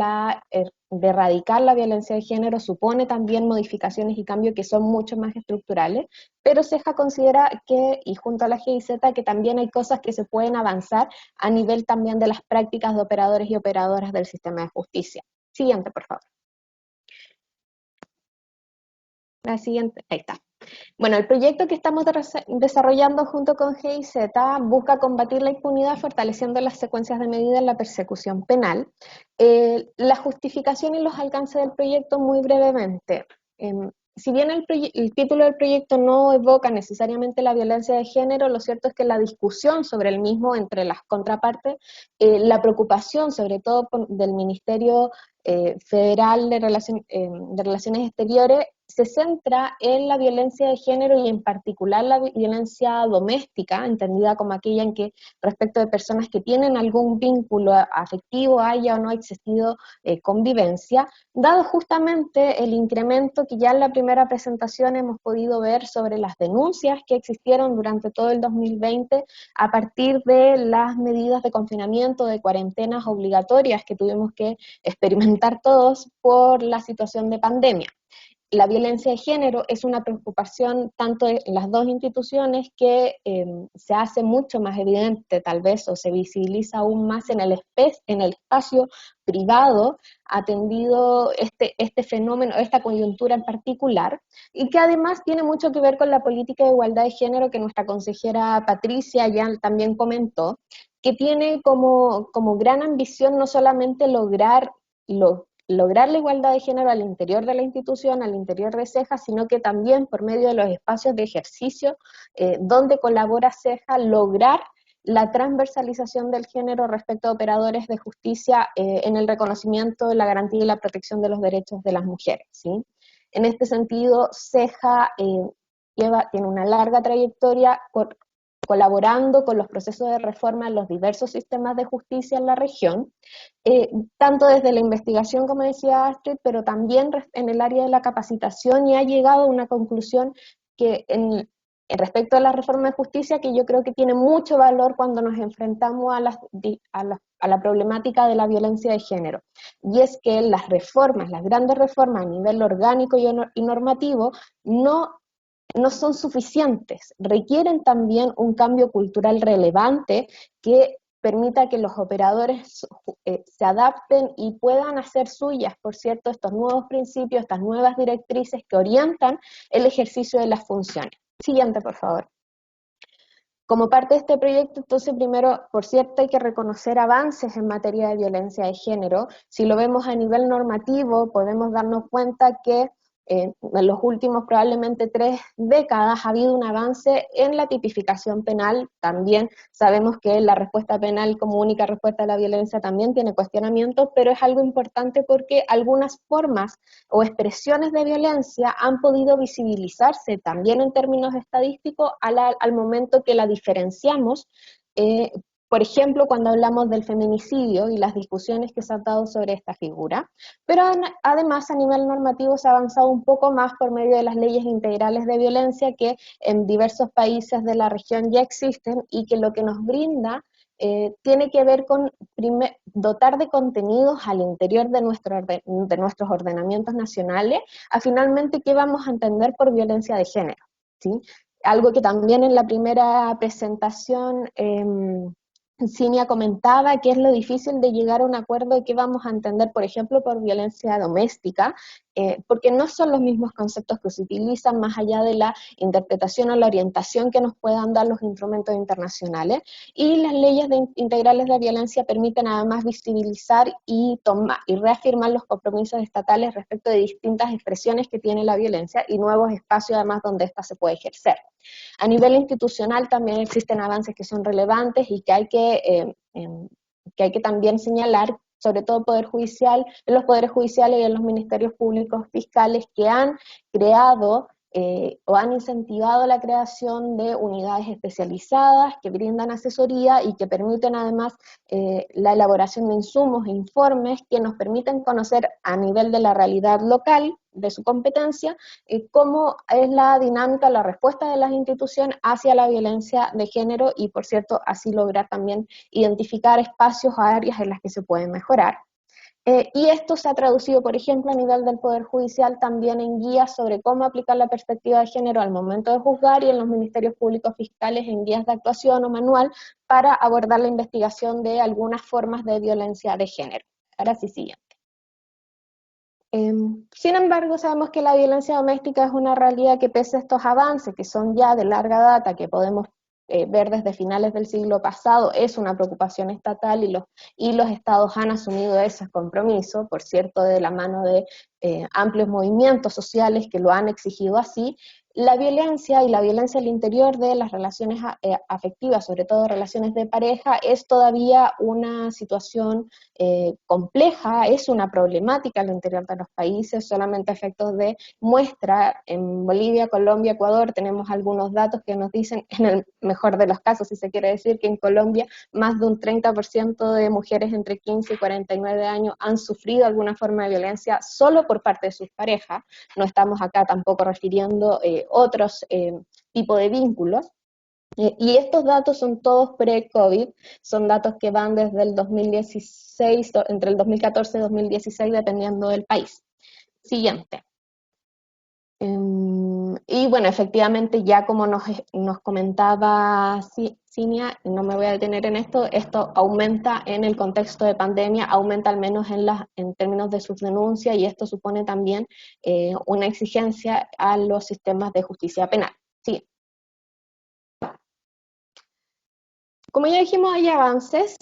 erradicar la violencia de género supone también modificaciones y cambios que son mucho más estructurales, pero CEJA considera que, y junto a la GIZ, que también hay cosas que se pueden avanzar a nivel también de las prácticas de operadores y operadoras del sistema de justicia. Siguiente, por favor. La siguiente, ahí está. Bueno, el proyecto que estamos desarrollando junto con GIZ busca combatir la impunidad fortaleciendo las secuencias de medida en la persecución penal. La justificación y los alcances del proyecto muy brevemente. Si bien el título del proyecto no evoca necesariamente la violencia de género, lo cierto es que la discusión sobre el mismo entre las contrapartes, la preocupación sobre todo del Ministerio Federal de Relaciones Exteriores, se centra en la violencia de género y en particular la violencia doméstica, entendida como aquella en que respecto de personas que tienen algún vínculo afectivo haya o no existido convivencia, dado justamente el incremento que ya en la primera presentación hemos podido ver sobre las denuncias que existieron durante todo el 2020 a partir de las medidas de confinamiento, de cuarentenas obligatorias que tuvimos que experimentar todos por la situación de pandemia. La violencia de género es una preocupación tanto en las dos instituciones que se hace mucho más evidente tal vez, o se visibiliza aún más en el espacio privado, atendido este fenómeno, esta coyuntura en particular, y que además tiene mucho que ver con la política de igualdad de género que nuestra consejera Patricia ya también comentó, que tiene como gran ambición no solamente lograr la igualdad de género al interior de la institución, al interior de CEJA, sino que también por medio de los espacios de ejercicio donde colabora CEJA, lograr la transversalización del género respecto a operadores de justicia en el reconocimiento, la garantía y la protección de los derechos de las mujeres, ¿sí? En este sentido, CEJA tiene una larga trayectoria colaborando con los procesos de reforma en los diversos sistemas de justicia en la región, tanto desde la investigación, como decía Astrid, pero también en el área de la capacitación, y ha llegado a una conclusión que respecto a la reforma de justicia, que yo creo que tiene mucho valor cuando nos enfrentamos a la problemática de la violencia de género, y es que las grandes reformas a nivel orgánico y normativo no son suficientes, requieren también un cambio cultural relevante que permita que los operadores se adapten y puedan hacer suyas, por cierto, estos nuevos principios, estas nuevas directrices que orientan el ejercicio de las funciones. Siguiente, por favor. Como parte de este proyecto, entonces, primero, por cierto, hay que reconocer avances en materia de violencia de género. Si lo vemos a nivel normativo, podemos darnos cuenta que en los últimos probablemente 3 décadas ha habido un avance en la tipificación penal. También sabemos que la respuesta penal como única respuesta a la violencia también tiene cuestionamientos, pero es algo importante porque algunas formas o expresiones de violencia han podido visibilizarse también en términos estadísticos al momento que la diferenciamos. Por ejemplo, cuando hablamos del feminicidio y las discusiones que se han dado sobre esta figura, pero además a nivel normativo se ha avanzado un poco más por medio de las leyes integrales de violencia que en diversos países de la región ya existen y que lo que nos brinda tiene que ver con dotar de contenidos al interior de nuestros ordenamientos nacionales a finalmente qué vamos a entender por violencia de género, ¿sí? Algo que también en la primera presentación Cinia comentaba que es lo difícil de llegar a un acuerdo de qué vamos a entender, por ejemplo, por violencia doméstica, porque no son los mismos conceptos que se utilizan más allá de la interpretación o la orientación que nos puedan dar los instrumentos internacionales, y las leyes integrales de violencia permiten además visibilizar y reafirmar los compromisos estatales respecto de distintas expresiones que tiene la violencia y nuevos espacios además donde ésta se puede ejercer. A nivel institucional también existen avances que son relevantes y que hay que también señalar, sobre todo Poder Judicial, en los poderes judiciales y en los ministerios públicos fiscales, que han creado o han incentivado la creación de unidades especializadas que brindan asesoría y que permiten además la elaboración de insumos e informes que nos permiten conocer a nivel de la realidad local de su competencia cómo es la dinámica, la respuesta de las instituciones hacia la violencia de género y, por cierto, así lograr también identificar espacios o áreas en las que se pueden mejorar. Y esto se ha traducido, por ejemplo, a nivel del Poder Judicial también en guías sobre cómo aplicar la perspectiva de género al momento de juzgar, y en los ministerios públicos fiscales en guías de actuación o manual para abordar la investigación de algunas formas de violencia de género. Ahora sí, siguiente. Sin embargo, sabemos que la violencia doméstica es una realidad que, pese a estos avances que son ya de larga data, que podemos ver desde finales del siglo pasado, es una preocupación estatal y los estados han asumido ese compromiso, por cierto, de la mano de amplios movimientos sociales que lo han exigido así. La violencia y la violencia al interior de las relaciones afectivas, sobre todo relaciones de pareja, es todavía una situación compleja, es una problemática al interior de los países. Solamente a efectos de muestra, en Bolivia, Colombia, Ecuador, tenemos algunos datos que nos dicen, en el mejor de los casos, si se quiere decir, que en Colombia más de un 30% de mujeres entre 15 y 49 años han sufrido alguna forma de violencia solo por parte de sus parejas. No estamos acá tampoco refiriendo otros tipos de vínculos. Y estos datos son todos pre-COVID, son datos que van desde el 2016, entre el 2014 y 2016, dependiendo del país. Siguiente. Y bueno, efectivamente, ya como nos comentaba Cinia, no me voy a detener en esto aumenta en el contexto de pandemia, aumenta al menos en términos de sus denuncias, y esto supone también una exigencia a los sistemas de justicia penal. Sí. Como ya dijimos, hay avances,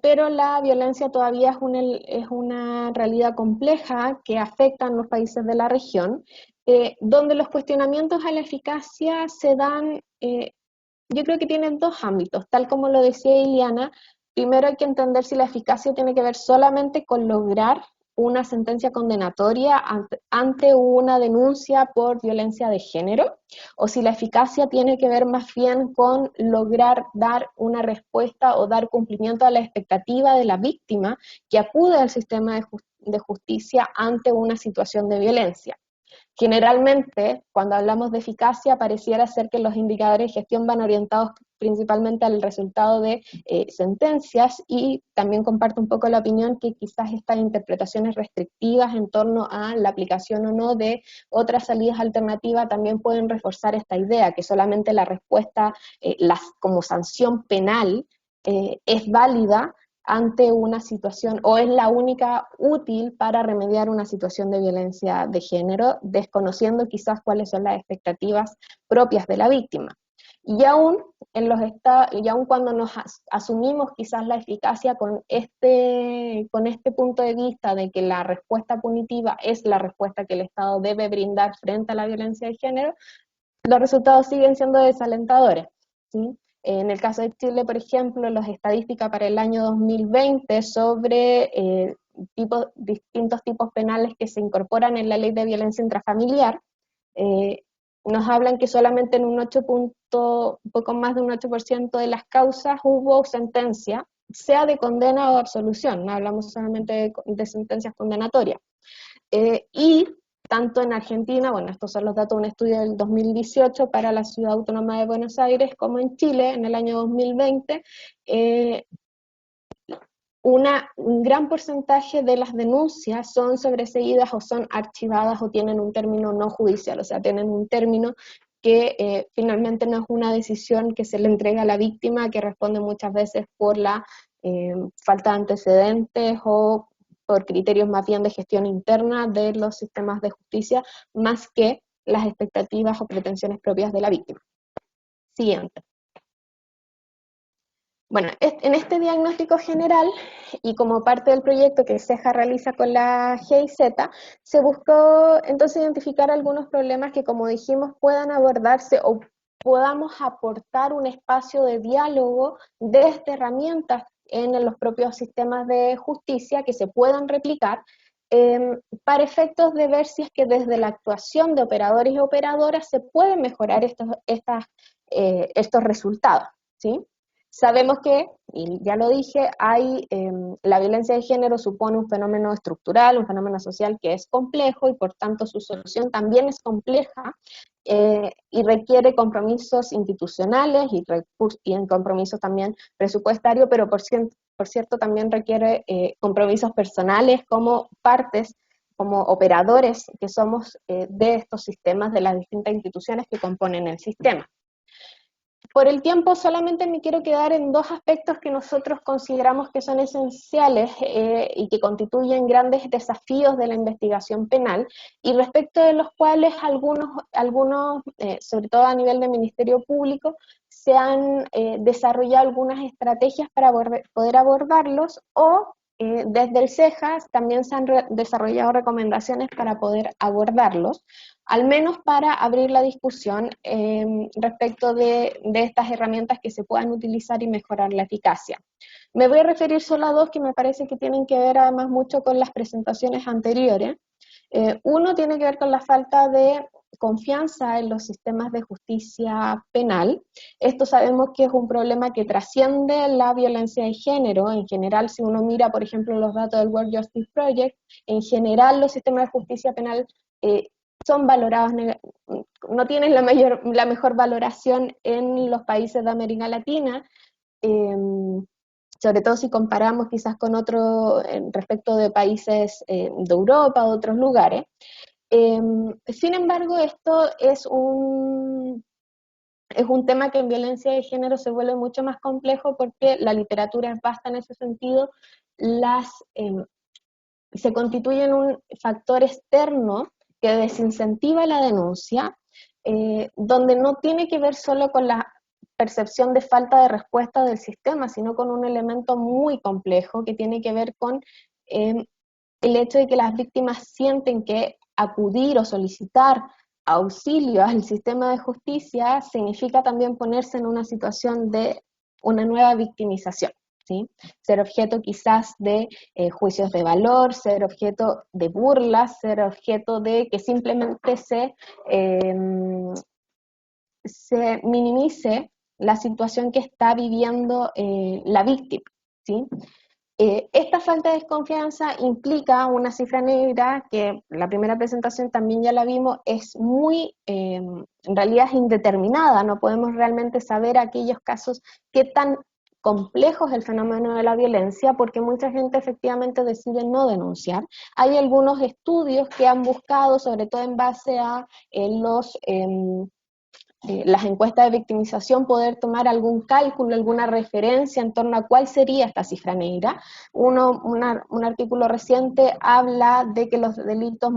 pero la violencia todavía es una realidad compleja que afecta a los países de la región, donde los cuestionamientos a la eficacia se dan, yo creo que tienen dos ámbitos, tal como lo decía Iliana. Primero hay que entender si la eficacia tiene que ver solamente con lograr una sentencia condenatoria ante una denuncia por violencia de género, o si la eficacia tiene que ver más bien con lograr dar una respuesta o dar cumplimiento a la expectativa de la víctima que acude al sistema de justicia ante una situación de violencia. Generalmente, cuando hablamos de eficacia, pareciera ser que los indicadores de gestión van orientados principalmente al resultado de sentencias, y también comparto un poco la opinión que quizás estas interpretaciones restrictivas en torno a la aplicación o no de otras salidas alternativas también pueden reforzar esta idea, que solamente la respuesta como sanción penal es válida ante una situación, o es la única útil para remediar una situación de violencia de género, desconociendo quizás cuáles son las expectativas propias de la víctima. Y aún cuando nos asumimos quizás la eficacia con este punto de vista de que la respuesta punitiva es la respuesta que el Estado debe brindar frente a la violencia de género, los resultados siguen siendo desalentadores, ¿sí? En el caso de Chile, por ejemplo, las estadísticas para el año 2020 sobre distintos tipos penales que se incorporan en la ley de violencia intrafamiliar, nos hablan que solamente en un poco más de un 8% de las causas hubo sentencia, sea de condena o de absolución, no hablamos solamente de sentencias condenatorias. Y tanto en Argentina, bueno, estos son los datos de un estudio del 2018 para la Ciudad Autónoma de Buenos Aires, como en Chile, en el año 2020, un gran porcentaje de las denuncias son sobreseídas o son archivadas o tienen un término no judicial, o sea, tienen un término que finalmente no es una decisión que se le entrega a la víctima, que responde muchas veces por la falta de antecedentes o por criterios más bien de gestión interna de los sistemas de justicia, más que las expectativas o pretensiones propias de la víctima. Siguiente. Bueno, en este diagnóstico general, y como parte del proyecto que CEJA realiza con la GIZ, se buscó entonces identificar algunos problemas que, como dijimos, puedan abordarse o podamos aportar un espacio de diálogo desde herramientas en los propios sistemas de justicia que se puedan replicar para efectos de ver si es que desde la actuación de operadores y operadoras se pueden mejorar estos resultados, ¿sí? Sabemos que, y ya lo dije, la violencia de género supone un fenómeno estructural, un fenómeno social que es complejo y por tanto su solución también es compleja y requiere compromisos institucionales y en compromisos también presupuestarios, pero por cierto también requiere compromisos personales como partes, como operadores que somos de estos sistemas, de las distintas instituciones que componen el sistema. Por el tiempo solamente me quiero quedar en dos aspectos que nosotros consideramos que son esenciales y que constituyen grandes desafíos de la investigación penal, y respecto de los cuales algunos sobre todo a nivel del Ministerio Público, se han desarrollado algunas estrategias para poder abordarlos, o desde el CEJA también se han desarrollado recomendaciones para poder abordarlos, al menos para abrir la discusión respecto de estas herramientas que se puedan utilizar y mejorar la eficacia. Me voy a referir solo a dos que me parece que tienen que ver además mucho con las presentaciones anteriores. Uno tiene que ver con la falta de confianza en los sistemas de justicia penal. Esto sabemos que es un problema que trasciende la violencia de género. En general, si uno mira, por ejemplo, los datos del World Justice Project, en general los sistemas de justicia penal son valorados, no tienen la mejor valoración en los países de América Latina, sobre todo si comparamos quizás con respecto de países de Europa o de otros lugares. Sin embargo, esto es un tema que en violencia de género se vuelve mucho más complejo porque la literatura es vasta en ese sentido, se constituyen un factor externo que desincentiva la denuncia, donde no tiene que ver solo con la percepción de falta de respuesta del sistema, sino con un elemento muy complejo que tiene que ver con el hecho de que las víctimas sienten que acudir o solicitar auxilio al sistema de justicia significa también ponerse en una situación de una nueva victimización, ¿sí? Ser objeto quizás de juicios de valor, ser objeto de burlas, ser objeto de que simplemente se minimice la situación que está viviendo la víctima, ¿sí? Esta falta de desconfianza implica una cifra negra que la primera presentación también ya la vimos, es muy, en realidad es indeterminada, no podemos realmente saber aquellos casos qué tan complejo es el fenómeno de la violencia, porque mucha gente efectivamente decide no denunciar. Hay algunos estudios que han buscado, sobre todo en base a las encuestas de victimización, poder tomar algún cálculo, alguna referencia en torno a cuál sería esta cifra negra. Un artículo reciente habla de que los delitos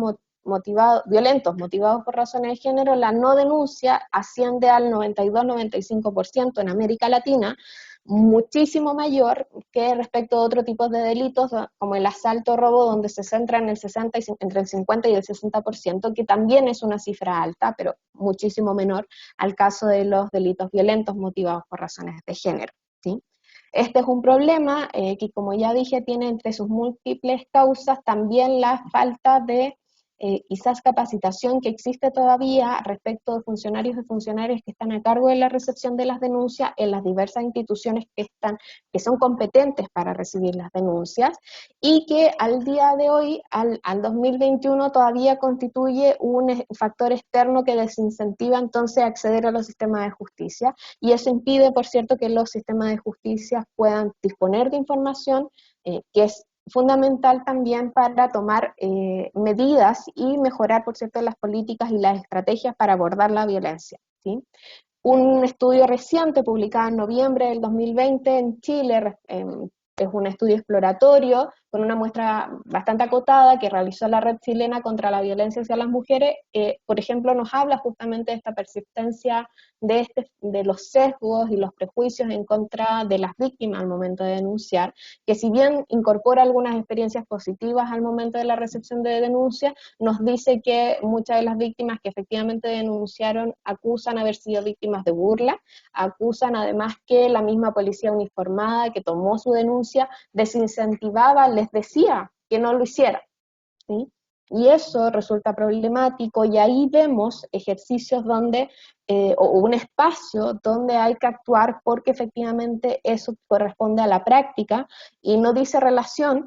violentos motivados por razones de género, la no denuncia asciende al 92-95% en América Latina, muchísimo mayor que respecto a otro tipo de delitos como el asalto o robo, donde se centra en entre el 50 y el 60%, que también es una cifra alta, pero muchísimo menor al caso de los delitos violentos motivados por razones de género, ¿sí? Este es un problema que, como ya dije, tiene entre sus múltiples causas también la falta de quizás capacitación que existe todavía respecto de funcionarios y funcionarias que están a cargo de la recepción de las denuncias en las diversas instituciones que son competentes para recibir las denuncias, y que al día de hoy, al 2021, todavía constituye un factor externo que desincentiva entonces acceder a los sistemas de justicia, y eso impide, por cierto, que los sistemas de justicia puedan disponer de información que es fundamental también para tomar medidas y mejorar, por cierto, las políticas y las estrategias para abordar la violencia, ¿sí? Un estudio reciente publicado en noviembre del 2020 en Chile, es un estudio exploratorio con una muestra bastante acotada que realizó la Red Chilena contra la Violencia hacia las Mujeres, por ejemplo, nos habla justamente de esta persistencia de los sesgos y los prejuicios en contra de las víctimas al momento de denunciar, que si bien incorpora algunas experiencias positivas al momento de la recepción de denuncia, nos dice que muchas de las víctimas que efectivamente denunciaron acusan haber sido víctimas de burla, acusan además que la misma policía uniformada que tomó su denuncia desincentivaba, les decía que no lo hicieran, ¿sí? Y eso resulta problemático, y ahí vemos ejercicios donde, o un espacio donde hay que actuar porque efectivamente eso corresponde a la práctica y no dice relación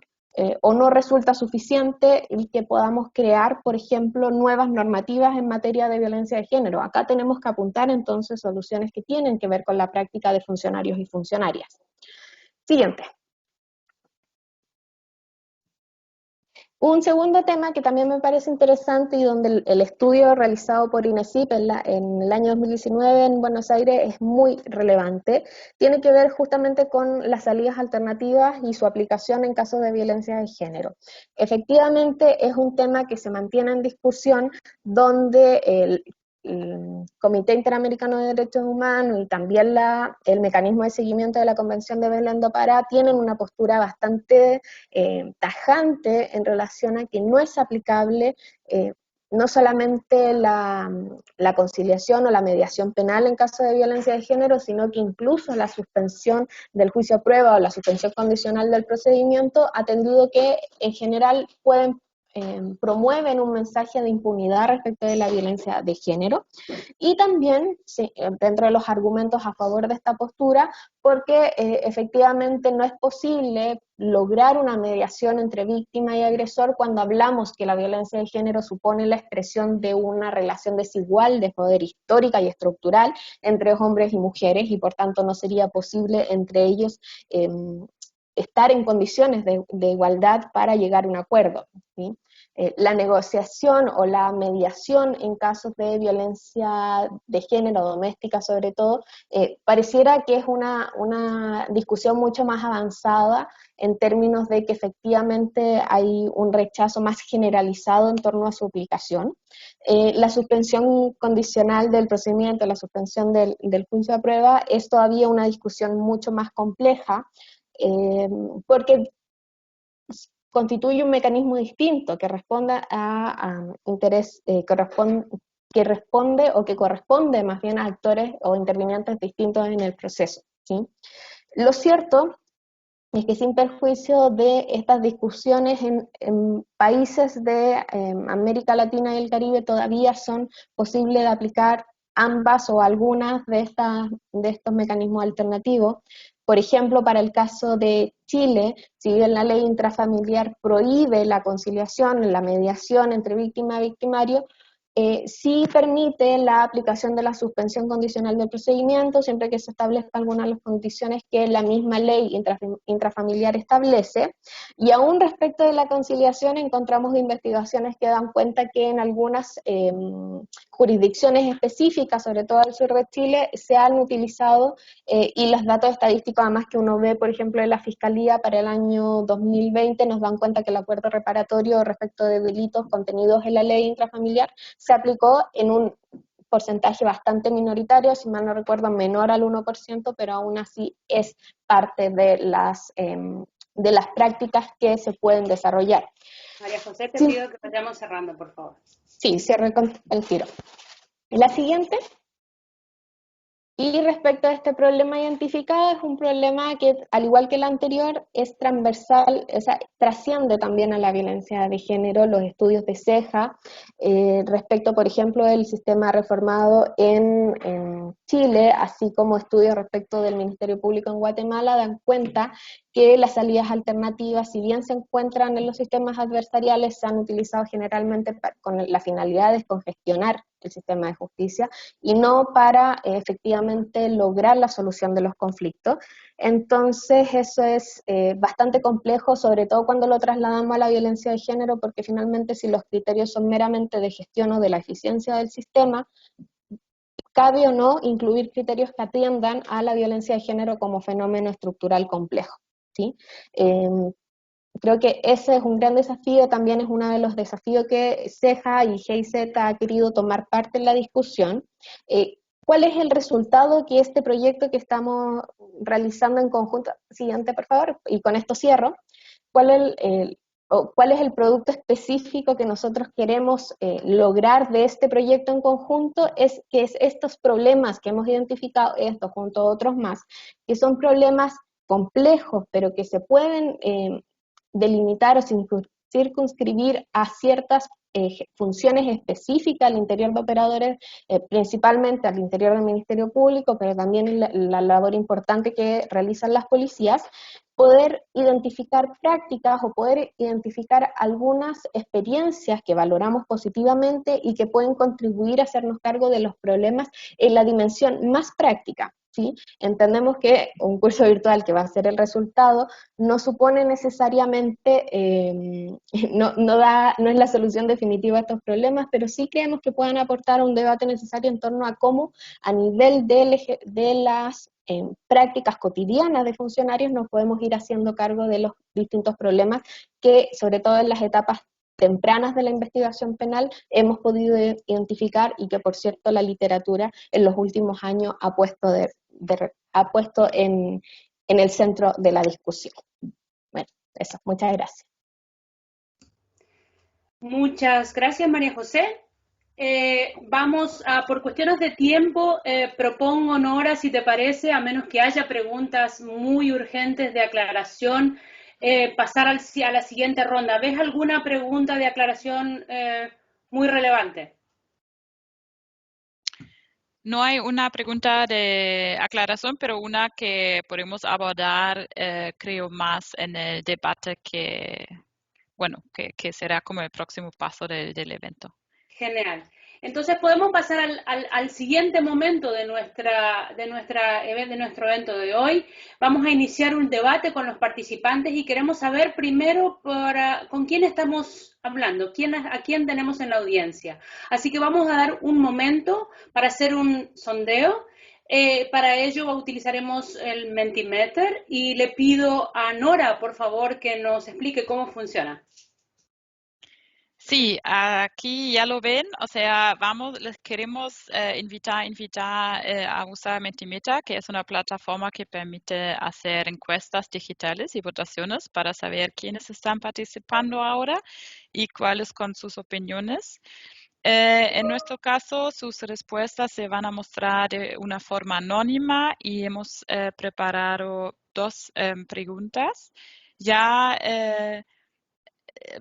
o no resulta suficiente el que podamos crear, por ejemplo, nuevas normativas en materia de violencia de género. Acá tenemos que apuntar entonces soluciones que tienen que ver con la práctica de funcionarios y funcionarias. Siguiente. Un segundo tema que también me parece interesante y donde el estudio realizado por INESIP en el año 2019 en Buenos Aires es muy relevante, tiene que ver justamente con las salidas alternativas y su aplicación en casos de violencia de género. Efectivamente es un tema que se mantiene en discusión donde el Comité Interamericano de Derechos Humanos y también el mecanismo de seguimiento de la Convención de Belém do Pará tienen una postura bastante tajante en relación a que no es aplicable no solamente la conciliación o la mediación penal en caso de violencia de género, sino que incluso la suspensión del juicio a prueba o la suspensión condicional del procedimiento, atendido que en general promueven un mensaje de impunidad respecto de la violencia de género, y también sí, dentro de los argumentos a favor de esta postura, porque efectivamente no es posible lograr una mediación entre víctima y agresor cuando hablamos que la violencia de género supone la expresión de una relación desigual de poder histórica y estructural entre hombres y mujeres, y por tanto no sería posible entre ellos estar en condiciones de igualdad para llegar a un acuerdo, ¿sí? La negociación o la mediación en casos de violencia de género doméstica sobre todo, pareciera que es una discusión mucho más avanzada en términos de que efectivamente hay un rechazo más generalizado en torno a su aplicación. La suspensión condicional del procedimiento, la suspensión del juicio a prueba, es todavía una discusión mucho más compleja, porque constituye un mecanismo distinto que responda a interés, que responde o que corresponde más bien a actores o intervinientes distintos en el proceso, ¿sí? Lo cierto es que sin perjuicio de estas discusiones en países de América Latina y el Caribe todavía son posibles de aplicar ambas o algunas de estos mecanismos alternativos. Por ejemplo, para el caso de Chile, si bien la ley intrafamiliar prohíbe la conciliación, la mediación entre víctima y victimario, sí permite la aplicación de la suspensión condicional del procedimiento, siempre que se establezca alguna de las condiciones que la misma ley intrafamiliar establece. Y aún respecto de la conciliación, encontramos investigaciones que dan cuenta que en algunas jurisdicciones específicas, sobre todo al sur de Chile, se han utilizado, y los datos estadísticos además que uno ve, por ejemplo, de la Fiscalía para el año 2020, nos dan cuenta que el acuerdo reparatorio respecto de delitos contenidos en la ley intrafamiliar se aplicó en un porcentaje bastante minoritario, si mal no recuerdo menor al 1%, pero aún así es parte de las prácticas que se pueden desarrollar. María José, te Sí. pido que vayamos cerrando, por favor. Sí, cierre con el tiro. La siguiente. Y respecto a este problema identificado, es un problema que, al igual que el anterior, es transversal, o sea, trasciende también a la violencia de género, los estudios de CEJA, respecto, por ejemplo, del sistema reformado en Chile, así como estudios respecto del Ministerio Público en Guatemala, dan cuenta que las salidas alternativas, si bien se encuentran en los sistemas adversariales, se han utilizado generalmente con la finalidad de descongestionar el sistema de justicia y no para efectivamente lograr la solución de los conflictos. Entonces eso es bastante complejo, sobre todo cuando lo trasladamos a la violencia de género, porque finalmente si los criterios son meramente de gestión o de la eficiencia del sistema, cabe o no incluir criterios que atiendan a la violencia de género como fenómeno estructural complejo, ¿sí? Creo que ese es un gran desafío, también es uno de los desafíos que CEJA y GIZ ha querido tomar parte en la discusión. ¿Cuál es el resultado que este proyecto que estamos realizando en conjunto? Siguiente, por favor, y con esto cierro. ¿Cuál es el producto específico que nosotros queremos lograr de este proyecto en conjunto? Es que estos problemas que hemos identificado, estos junto a otros más, que son problemas complejos, pero que se pueden delimitar o circunscribir a ciertas funciones específicas al interior de operadores, principalmente al interior del Ministerio Público, pero también la labor importante que realizan las policías, poder identificar prácticas o poder identificar algunas experiencias que valoramos positivamente y que pueden contribuir a hacernos cargo de los problemas en la dimensión más práctica. ¿Sí? Entendemos que un curso virtual que va a ser el resultado no supone necesariamente, no es la solución definitiva a estos problemas, pero sí creemos que puedan aportar un debate necesario en torno a cómo a nivel de las prácticas cotidianas de funcionarios nos podemos ir haciendo cargo de los distintos problemas que, sobre todo en las etapas tempranas de la investigación penal, hemos podido identificar y que, por cierto, la literatura en los últimos años ha puesto en el centro de la discusión. Bueno, eso, muchas gracias. Muchas gracias, María José. Vamos a, por cuestiones de tiempo, propongo, Nora, si te parece, a menos que haya preguntas muy urgentes de aclaración, pasar a la siguiente ronda. ¿Ves alguna pregunta de aclaración muy relevante? No hay una pregunta de aclaración, pero una que podemos abordar, creo, más en el debate que será como el próximo paso del evento. Genial. Entonces podemos pasar al siguiente momento de nuestro evento de hoy. Vamos a iniciar un debate con los participantes y queremos saber primero con quién estamos hablando, a quién tenemos en la audiencia. Así que vamos a dar un momento para hacer un sondeo. Para ello utilizaremos el Mentimeter y le pido a Nora, por favor, que nos explique cómo funciona. Sí, aquí ya lo ven, o sea, les queremos invitar a usar Mentimeter, que es una plataforma que permite hacer encuestas digitales y votaciones para saber quiénes están participando ahora y cuáles son sus opiniones. En nuestro caso, sus respuestas se van a mostrar de una forma anónima y hemos preparado dos preguntas. Ya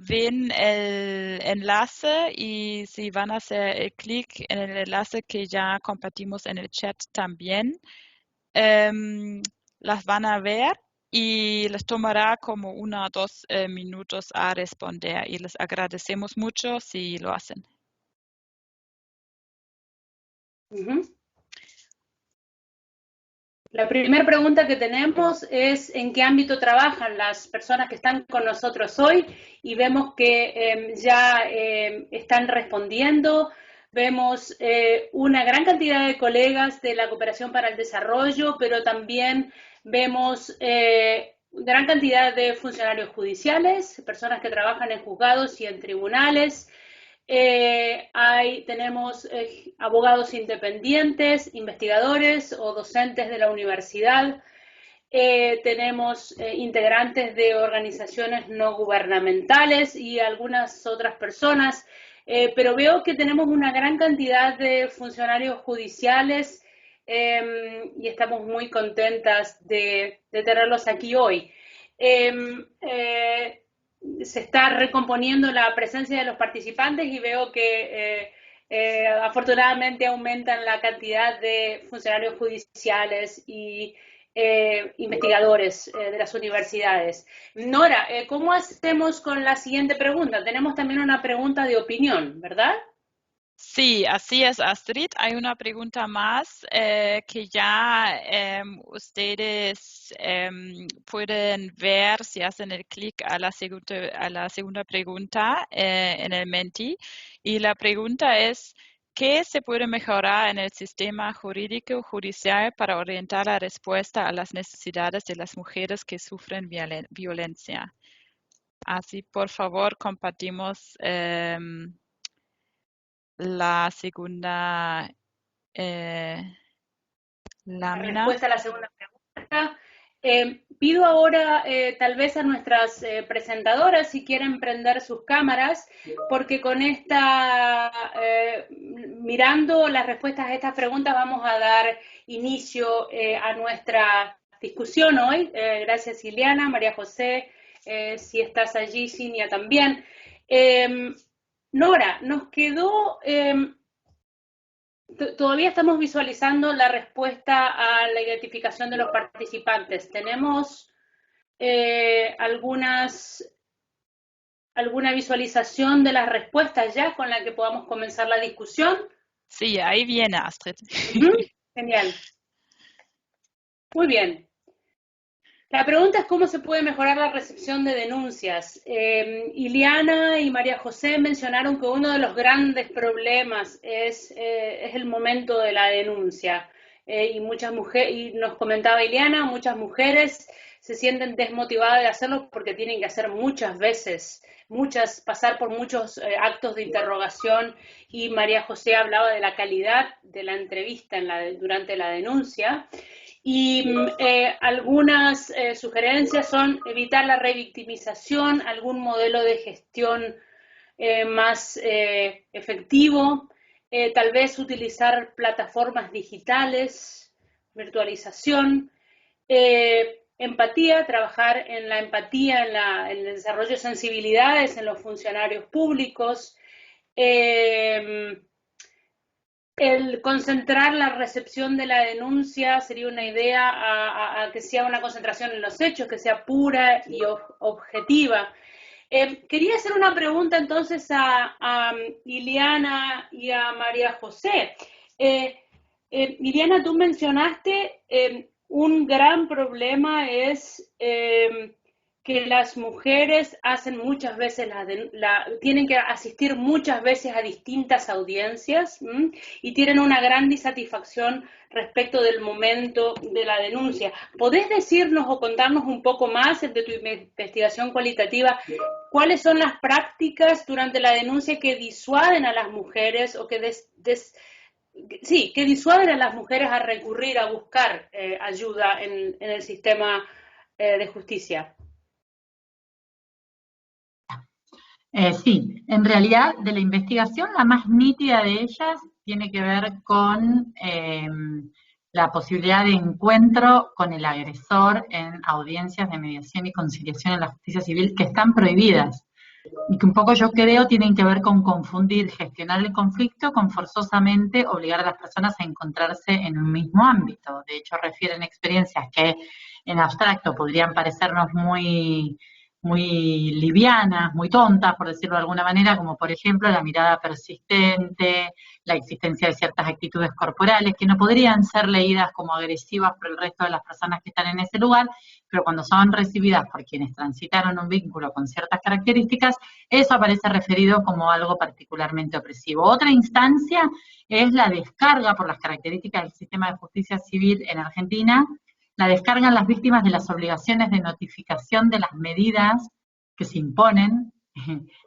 ven el enlace y si van a hacer clic en el enlace que ya compartimos en el chat también, las van a ver y les tomará como 1 o 2 minutos a responder y les agradecemos mucho si lo hacen. La primera pregunta que tenemos es ¿en qué ámbito trabajan las personas que están con nosotros hoy? Y vemos que ya están respondiendo. Vemos una gran cantidad de colegas de la Cooperación para el Desarrollo, pero también vemos gran cantidad de funcionarios judiciales, personas que trabajan en juzgados y en tribunales. Tenemos abogados independientes, investigadores o docentes de la universidad. Tenemos integrantes de organizaciones no gubernamentales y algunas otras personas. Pero veo que tenemos una gran cantidad de funcionarios judiciales y estamos muy contentas de tenerlos aquí hoy. Se está recomponiendo la presencia de los participantes y veo que afortunadamente aumentan la cantidad de funcionarios judiciales y investigadores de las universidades. Nora, ¿cómo hacemos con la siguiente pregunta? Tenemos también una pregunta de opinión, ¿verdad? Sí, así es, Astrid. Hay una pregunta más que ya ustedes pueden ver si hacen el clic a la segunda pregunta en el Menti. Y la pregunta es, ¿qué se puede mejorar en el sistema jurídico judicial para orientar la respuesta a las necesidades de las mujeres que sufren violencia? Así, por favor, compartimos la segunda La lámina. respuesta a la segunda pregunta. Pido ahora tal vez a nuestras presentadoras si quieren prender sus cámaras, porque con mirando las respuestas a estas preguntas vamos a dar inicio a nuestra discusión hoy. Gracias, Ileana, María José, si estás allí, Cinia también. Nora, nos quedó... Todavía estamos visualizando la respuesta a la identificación de los participantes. ¿Tenemos alguna visualización de las respuestas ya con la que podamos comenzar la discusión? Sí, ahí viene, Astrid. Genial. Muy bien. La pregunta es cómo se puede mejorar la recepción de denuncias. Ileana y María José mencionaron que uno de los grandes problemas es el momento de la denuncia. Y muchas mujeres, y nos comentaba Ileana, muchas mujeres se sienten desmotivadas de hacerlo porque tienen que hacer muchas veces, pasar por muchos actos de interrogación, y María José hablaba de la calidad de la entrevista durante la denuncia. Y algunas sugerencias son evitar la revictimización, algún modelo de gestión más efectivo, tal vez utilizar plataformas digitales, virtualización, empatía, trabajar en la empatía, en el desarrollo de sensibilidades en los funcionarios públicos, el concentrar la recepción de la denuncia sería una idea a que sea una concentración en los hechos, que sea pura y objetiva. Quería hacer una pregunta entonces a Ileana y a María José. Ileana, tú mencionaste un gran problema es que las mujeres hacen muchas veces tienen que asistir muchas veces a distintas audiencias y tienen una gran disatisfacción respecto del momento de la denuncia. ¿Podés decirnos o contarnos un poco más de tu investigación cualitativa cuáles son las prácticas durante la denuncia que disuaden a las mujeres o que que disuaden a las mujeres a recurrir a buscar ayuda en el sistema de justicia? Sí, en realidad de la investigación la más nítida de ellas tiene que ver con la posibilidad de encuentro con el agresor en audiencias de mediación y conciliación en la justicia civil que están prohibidas y que un poco yo creo tienen que ver con confundir gestionar el conflicto con forzosamente obligar a las personas a encontrarse en un mismo ámbito. De hecho, refieren experiencias que en abstracto podrían parecernos muy livianas, muy tontas, por decirlo de alguna manera, como por ejemplo la mirada persistente, la existencia de ciertas actitudes corporales que no podrían ser leídas como agresivas por el resto de las personas que están en ese lugar, pero cuando son recibidas por quienes transitaron un vínculo con ciertas características, eso aparece referido como algo particularmente opresivo. Otra instancia es la descarga por las características del sistema de justicia civil en Argentina. La descargan las víctimas de las obligaciones de notificación de las medidas que se imponen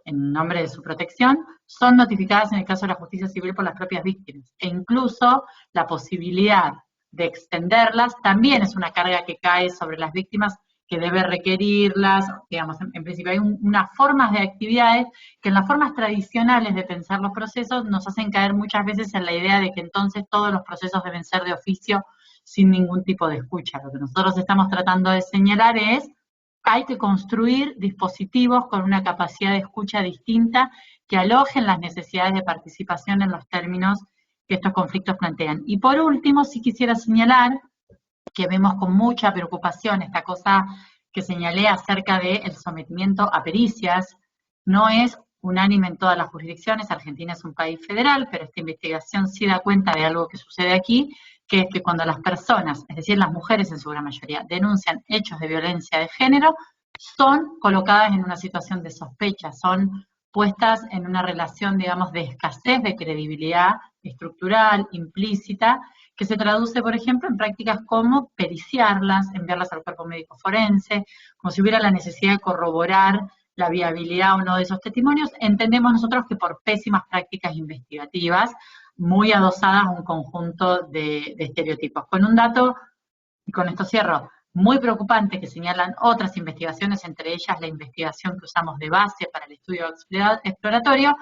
en nombre de su protección, son notificadas en el caso de la justicia civil por las propias víctimas. E incluso la posibilidad de extenderlas también es una carga que cae sobre las víctimas que debe requerirlas. Digamos, en principio hay unas formas de actividades que en las formas tradicionales de pensar los procesos nos hacen caer muchas veces en la idea de que entonces todos los procesos deben ser de oficio sin ningún tipo de escucha. Lo que nosotros estamos tratando de señalar es que hay que construir dispositivos con una capacidad de escucha distinta que alojen las necesidades de participación en los términos que estos conflictos plantean. Y por último, sí quisiera señalar que vemos con mucha preocupación esta cosa que señalé acerca del sometimiento a pericias. No es unánime en todas las jurisdicciones, Argentina es un país federal, pero esta investigación sí da cuenta de algo que sucede aquí, que es que cuando las personas, es decir, las mujeres en su gran mayoría, denuncian hechos de violencia de género, son colocadas en una situación de sospecha, son puestas en una relación, digamos, de escasez de credibilidad estructural, implícita, que se traduce, por ejemplo, en prácticas como periciarlas, enviarlas al cuerpo médico forense, como si hubiera la necesidad de corroborar la viabilidad o no de esos testimonios. Entendemos nosotros que por pésimas prácticas investigativas, muy adosadas a un conjunto de estereotipos. Con un dato, y con esto cierro, muy preocupante que señalan otras investigaciones, entre ellas la investigación que usamos de base para el estudio exploratorio,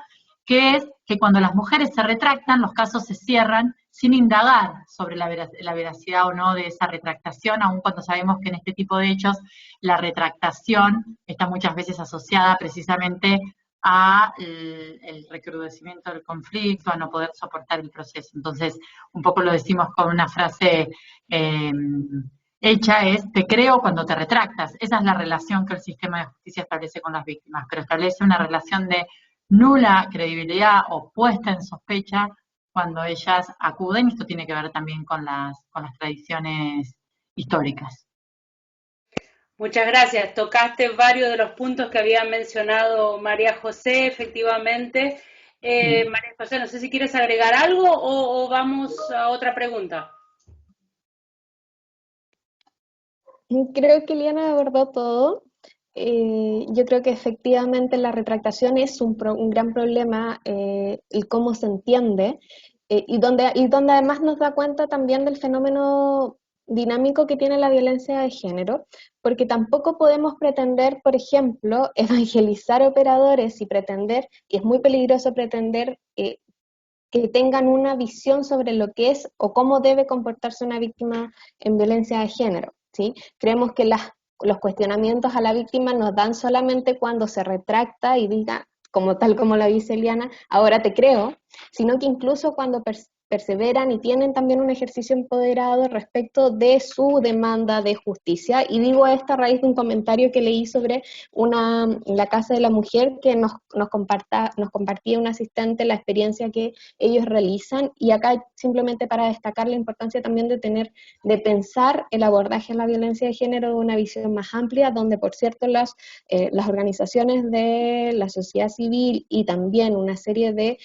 que es que cuando las mujeres se retractan, los casos se cierran sin indagar sobre la veracidad o no de esa retractación, aun cuando sabemos que en este tipo de hechos la retractación está muchas veces asociada precisamente a el recrudecimiento del conflicto, a no poder soportar el proceso. Entonces, un poco lo decimos con una frase hecha es, te creo cuando te retractas. Esa es la relación que el sistema de justicia establece con las víctimas, pero establece una relación de nula credibilidad o puesta en sospecha cuando ellas acuden, y esto tiene que ver también con las tradiciones históricas. Muchas gracias. Tocaste varios de los puntos que había mencionado María José, efectivamente. María José, no sé si quieres agregar algo o vamos a otra pregunta. Creo que Liana abordó todo. Yo creo que efectivamente la retractación es un gran problema, el cómo se entiende, y donde además nos da cuenta también del fenómeno dinámico que tiene la violencia de género, porque tampoco podemos pretender, por ejemplo, evangelizar operadores y pretender, y es muy peligroso pretender que tengan una visión sobre lo que es o cómo debe comportarse una víctima en violencia de género, ¿sí? Creemos que los cuestionamientos a la víctima nos dan solamente cuando se retracta y diga, tal como la dice Eliana, ahora te creo, sino que incluso cuando perseveran y tienen también un ejercicio empoderado respecto de su demanda de justicia. Y digo esto a raíz de un comentario que leí sobre la Casa de la Mujer, que nos compartía un asistente la experiencia que ellos realizan, y acá simplemente para destacar la importancia también de pensar el abordaje a la violencia de género de una visión más amplia, donde por cierto las organizaciones de la sociedad civil y también una serie de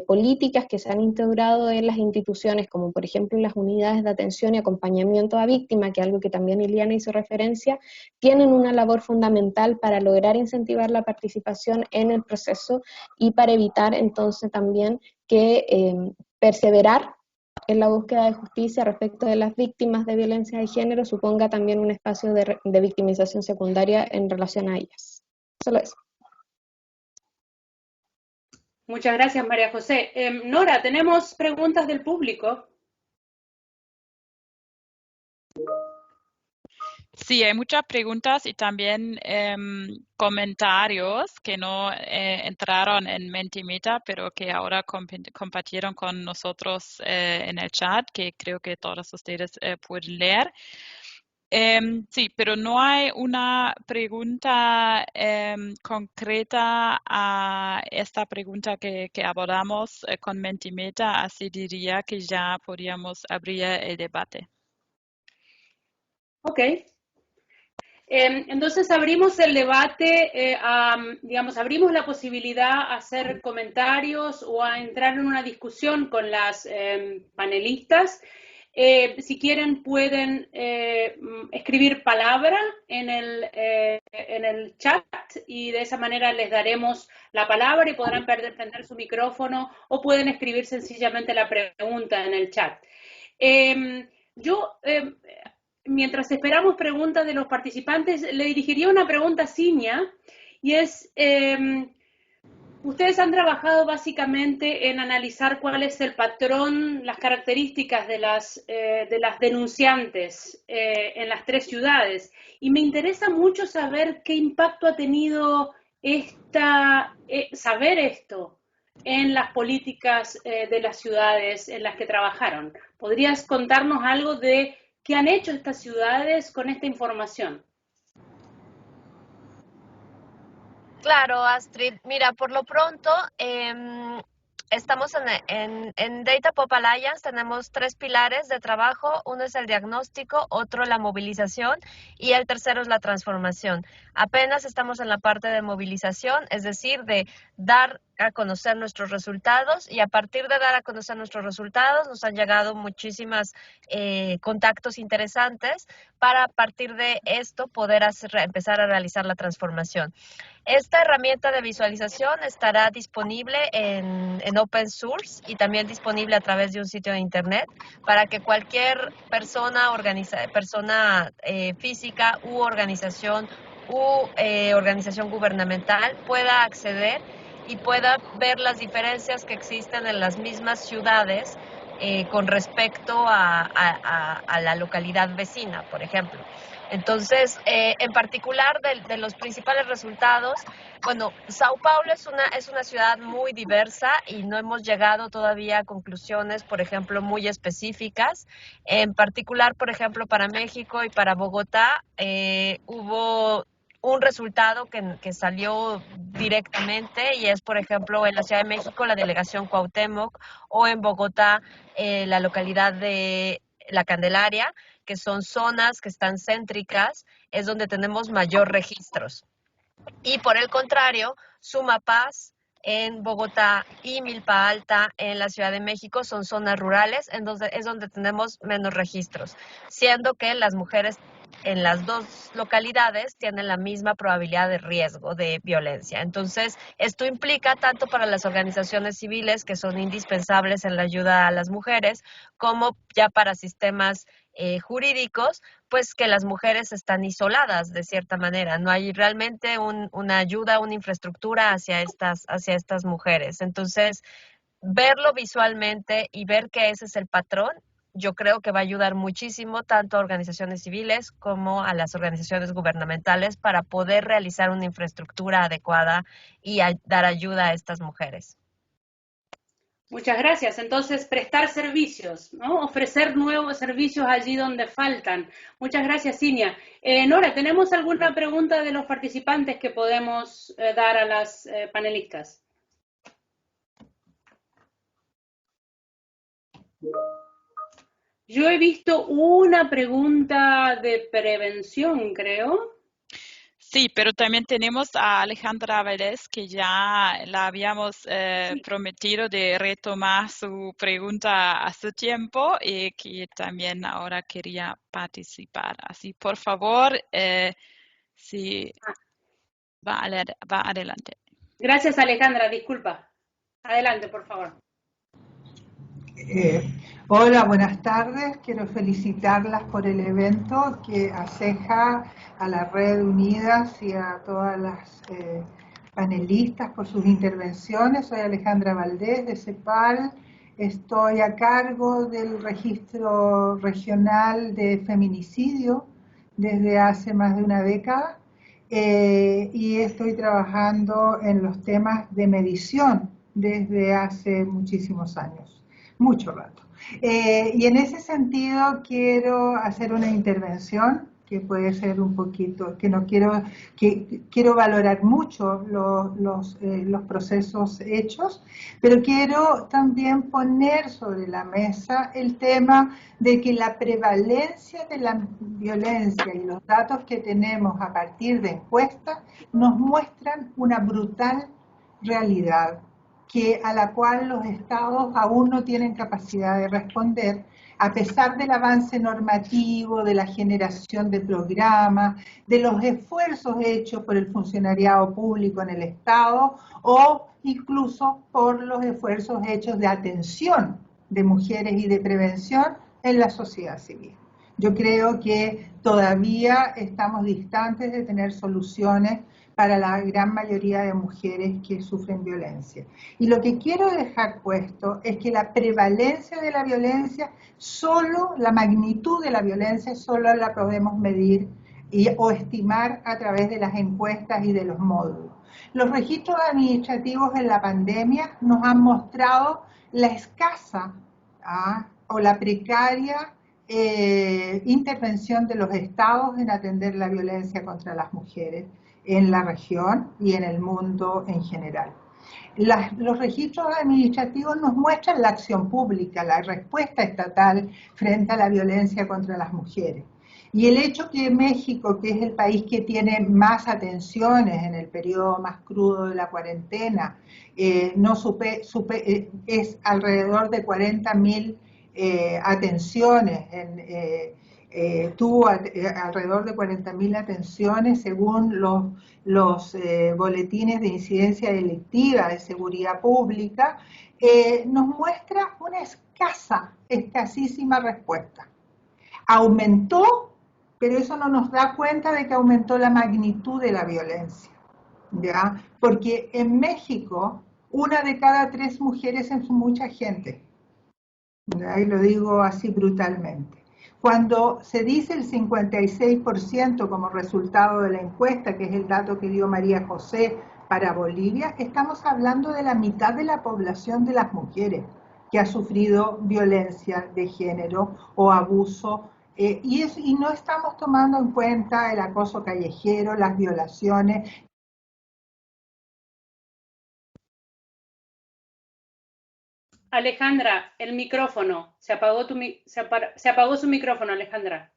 políticas que se han integrado en las instituciones, como por ejemplo las unidades de atención y acompañamiento a víctimas, que es algo que también Eliana hizo referencia, tienen una labor fundamental para lograr incentivar la participación en el proceso y para evitar entonces también que perseverar en la búsqueda de justicia respecto de las víctimas de violencia de género suponga también un espacio de victimización secundaria en relación a ellas. Solo eso. Muchas gracias, María José. Nora, tenemos preguntas del público. Sí, hay muchas preguntas y también comentarios que no entraron en Mentimeter, pero que ahora compartieron con nosotros en el chat, que creo que todos ustedes pueden leer. Sí, pero no hay una pregunta concreta a esta pregunta que abordamos con Mentimeter, así diría que ya podríamos abrir el debate. Ok. Entonces abrimos el debate, abrimos la posibilidad a hacer comentarios o a entrar en una discusión con las panelistas. Si quieren pueden escribir palabra en el chat y de esa manera les daremos la palabra y podrán prender su micrófono, o pueden escribir sencillamente la pregunta en el chat. Mientras esperamos preguntas de los participantes, le dirigiría una pregunta a Cinia, y es, ustedes han trabajado básicamente en analizar cuál es el patrón, las características de las denunciantes en las 3 ciudades, y me interesa mucho saber qué impacto ha tenido saber esto en las políticas de las ciudades en las que trabajaron. ¿Podrías contarnos algo de qué han hecho estas ciudades con esta información? Claro, Astrid. Mira, por lo pronto, estamos en Data Pop Alliance, tenemos 3 pilares de trabajo. Uno es el diagnóstico, otro la movilización y el tercero es la transformación. Apenas estamos en la parte de movilización, es decir, de dar a conocer nuestros resultados, y a partir de dar a conocer nuestros resultados nos han llegado muchísimas contactos interesantes para, a partir de esto, poder empezar a realizar la transformación. Esta herramienta de visualización estará disponible en open source y también disponible a través de un sitio de internet para que cualquier persona física u organización gubernamental pueda acceder y pueda ver las diferencias que existen en las mismas ciudades con respecto a la localidad vecina, por ejemplo. Entonces, en particular de los principales resultados, bueno, Sao Paulo es una ciudad muy diversa y no hemos llegado todavía a conclusiones, por ejemplo, muy específicas. En particular, por ejemplo, para México y para Bogotá hubo un resultado que salió directamente, y es, por ejemplo, en la Ciudad de México, la delegación Cuauhtémoc, o en Bogotá, la localidad de La Candelaria, que son zonas que están céntricas, es donde tenemos mayor registros. Y por el contrario, Sumapaz en Bogotá y Milpa Alta en la Ciudad de México son zonas rurales, entonces es donde tenemos menos registros, siendo que las mujeres en las dos localidades tienen la misma probabilidad de riesgo de violencia. Entonces, esto implica tanto para las organizaciones civiles, que son indispensables en la ayuda a las mujeres, como ya para sistemas jurídicos, pues que las mujeres están isoladas de cierta manera. No hay realmente una ayuda, una infraestructura hacia estas mujeres. Entonces, verlo visualmente y ver que ese es el patrón, yo creo que va a ayudar muchísimo tanto a organizaciones civiles como a las organizaciones gubernamentales para poder realizar una infraestructura adecuada y dar ayuda a estas mujeres. Muchas gracias. Entonces, prestar servicios, ¿no? Ofrecer nuevos servicios allí donde faltan. Muchas gracias, Cinia. Nora, ¿tenemos alguna pregunta de los participantes que podemos dar a las panelistas? Yo he visto una pregunta de prevención, creo. Sí, pero también tenemos a Alejandra Valdés, que ya la habíamos prometido de retomar su pregunta hace tiempo y que también ahora quería participar. Así, por favor, sí, va adelante. Gracias, Alejandra, disculpa. Adelante, por favor. Hola, buenas tardes. Quiero felicitarlas por el evento que aseja a la Red Unidas y a todas las panelistas por sus intervenciones. Soy Alejandra Valdés de CEPAL. Estoy a cargo del registro regional de feminicidio desde hace más de una década y estoy trabajando en los temas de medición desde hace muchísimos años, mucho rato. Y en ese sentido quiero hacer una intervención que puede ser un poquito, quiero valorar mucho los procesos hechos, pero quiero también poner sobre la mesa el tema de que la prevalencia de la violencia y los datos que tenemos a partir de encuestas nos muestran una brutal realidad a la cual los estados aún no tienen capacidad de responder, a pesar del avance normativo, de la generación de programas, de los esfuerzos hechos por el funcionariado público en el Estado o incluso por los esfuerzos hechos de atención de mujeres y de prevención en la sociedad civil. Yo creo que todavía estamos distantes de tener soluciones para la gran mayoría de mujeres que sufren violencia. Y lo que quiero dejar puesto es que la prevalencia de la violencia, la magnitud de la violencia, solo la podemos medir o estimar a través de las encuestas y de los módulos. Los registros administrativos en la pandemia nos han mostrado la escasa o la precaria intervención de los estados en atender la violencia contra las mujeres en la región y en el mundo en general. Los registros administrativos nos muestran la acción pública, la respuesta estatal frente a la violencia contra las mujeres. Y el hecho que México, que es el país que tiene más atenciones en el periodo más crudo de la cuarentena, es alrededor de 40.000 atenciones, tuvo alrededor de 40.000 atenciones según los boletines de incidencia delictiva de seguridad pública, nos muestra una escasísima respuesta. Aumentó, pero eso no nos da cuenta de que aumentó la magnitud de la violencia, ¿ya? Porque en México, 1 de cada 3 mujeres es mucha gente, ¿ya? Y lo digo así brutalmente. Cuando se dice el 56% como resultado de la encuesta, que es el dato que dio María José para Bolivia, estamos hablando de la mitad de la población de las mujeres que ha sufrido violencia de género o abuso, y no estamos tomando en cuenta el acoso callejero, las violaciones. Alejandra, el micrófono. Se apagó su micrófono, Alejandra.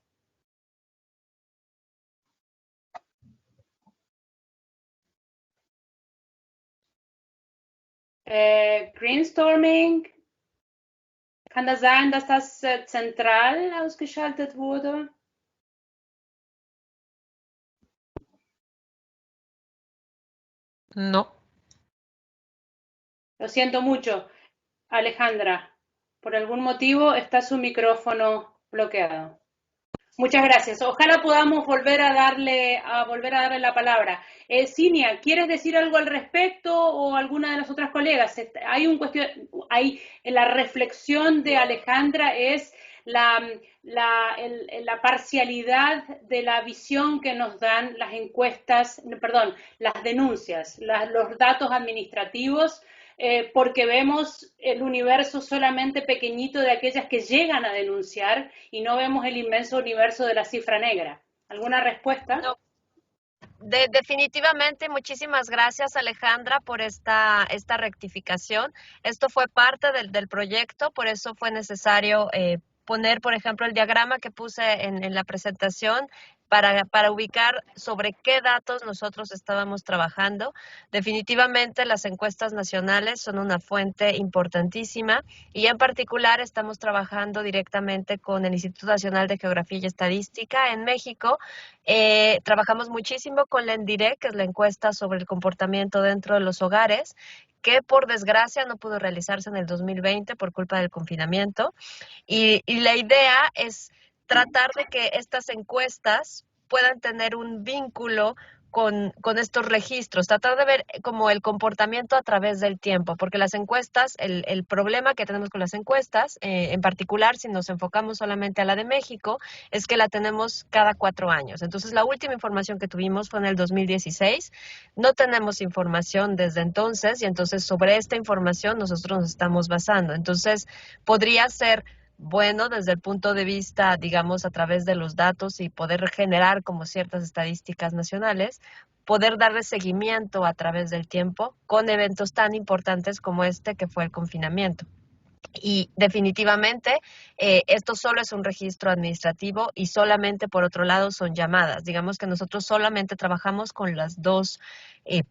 Greenstorming. Kann das sein, dass das zentral ausgeschaltet wurde? No. Lo siento mucho, Alejandra. Por algún motivo está su micrófono bloqueado. Muchas gracias. Ojalá podamos volver a darle la palabra. Cinia, ¿quieres decir algo al respecto o alguna de las otras colegas? Hay la reflexión de Alejandra es la parcialidad de la visión que nos dan las encuestas, perdón, las denuncias, los datos administrativos, porque vemos el universo solamente pequeñito de aquellas que llegan a denunciar y no vemos el inmenso universo de la cifra negra. ¿Alguna respuesta? No. Definitivamente, muchísimas gracias, Alejandra, por esta rectificación. Esto fue parte del proyecto, por eso fue necesario poner, por ejemplo, el diagrama que puse en la presentación para ubicar sobre qué datos nosotros estábamos trabajando. Definitivamente las encuestas nacionales son una fuente importantísima y en particular estamos trabajando directamente con el Instituto Nacional de Geografía y Estadística en México. Trabajamos muchísimo con la ENDIREC, que es la encuesta sobre el comportamiento dentro de los hogares, que por desgracia no pudo realizarse en el 2020 por culpa del confinamiento. Y la idea es tratar de que estas encuestas puedan tener un vínculo con estos registros, tratar de ver como el comportamiento a través del tiempo, porque las encuestas, el problema que tenemos con las encuestas, en particular si nos enfocamos solamente a la de México, es que la tenemos cada 4 años. Entonces la última información que tuvimos fue en el 2016, no tenemos información desde entonces y entonces sobre esta información nosotros nos estamos basando. Entonces podría ser bueno desde el punto de vista, digamos, a través de los datos y poder generar como ciertas estadísticas nacionales, poder darle seguimiento a través del tiempo con eventos tan importantes como este que fue el confinamiento. Y definitivamente esto solo es un registro administrativo y solamente por otro lado son llamadas. Digamos que nosotros solamente trabajamos con las dos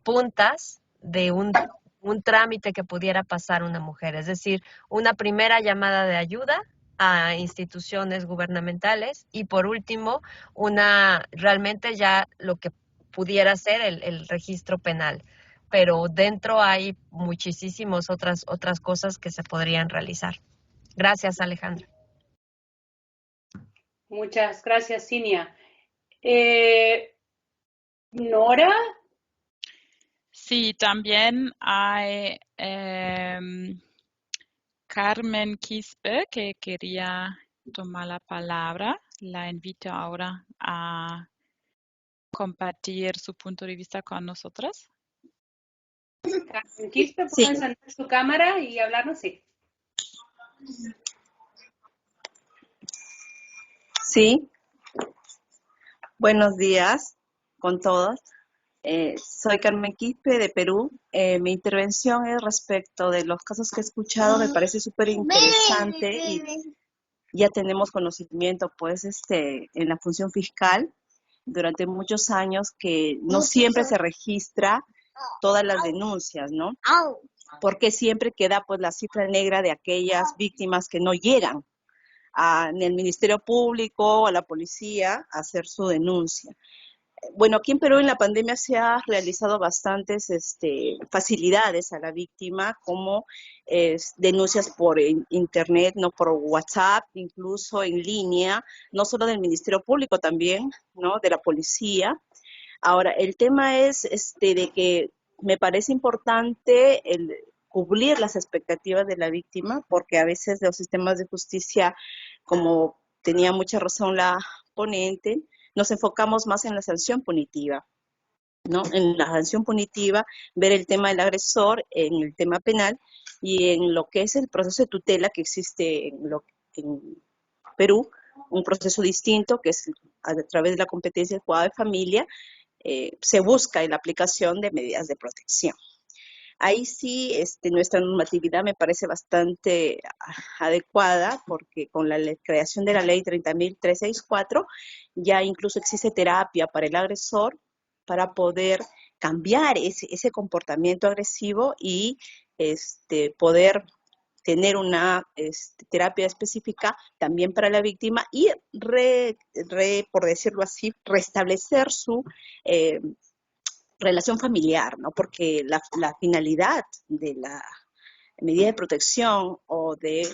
puntas de un trámite que pudiera pasar una mujer, es decir, una primera llamada de ayuda a instituciones gubernamentales y por último, realmente ya lo que pudiera ser el registro penal. Pero dentro hay muchísimas otras cosas que se podrían realizar. Gracias, Alejandra. Muchas gracias, Cinia. ¿Nora? Sí, también hay Carmen Quispe que quería tomar la palabra. La invito ahora a compartir su punto de vista con nosotras. Carmen Quispe, ¿puede encender su cámara y hablarnos? Sí. Sí. Buenos días con todos. Soy Carmen Quispe de Perú. Mi intervención es respecto de los casos que he escuchado. Me parece súper interesante ya tenemos conocimiento, pues, en la función fiscal durante muchos años que no siempre se registra todas las denuncias, ¿no? Porque siempre queda, pues, la cifra negra de aquellas víctimas que no llegan ni al Ministerio Público o a la policía a hacer su denuncia. Bueno, aquí en Perú en la pandemia se ha realizado bastantes facilidades a la víctima, como denuncias por internet, no por WhatsApp, incluso en línea, no solo del Ministerio Público, también, ¿no?, de la policía. Ahora, el tema es de que me parece importante el cubrir las expectativas de la víctima, porque a veces los sistemas de justicia, como tenía mucha razón la ponente, nos enfocamos más en la sanción punitiva, ¿no? En la sanción punitiva, ver el tema del agresor en el tema penal y en lo que es el proceso de tutela que existe en Perú, un proceso distinto que es a través de la competencia de juzgado de familia, se busca la aplicación de medidas de protección. Ahí sí, nuestra normatividad me parece bastante adecuada, porque con la creación de la ley 30.364 ya incluso existe terapia para el agresor para poder cambiar ese comportamiento agresivo y poder tener una terapia específica también para la víctima y, por decirlo así, restablecer su relación familiar, ¿no? Porque la finalidad de la medida de protección o de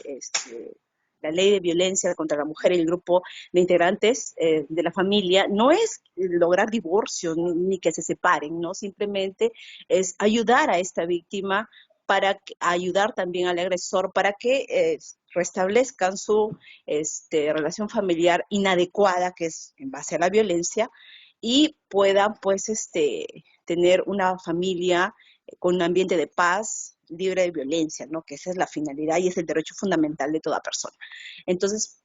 la ley de violencia contra la mujer y el grupo de integrantes de la familia no es lograr divorcio ni que se separen, ¿no? Simplemente es ayudar a esta víctima para ayudar también al agresor para que restablezcan su relación familiar inadecuada, que es en base a la violencia, y puedan, pues, tener una familia con un ambiente de paz, libre de violencia, ¿no? Que esa es la finalidad y es el derecho fundamental de toda persona. Entonces,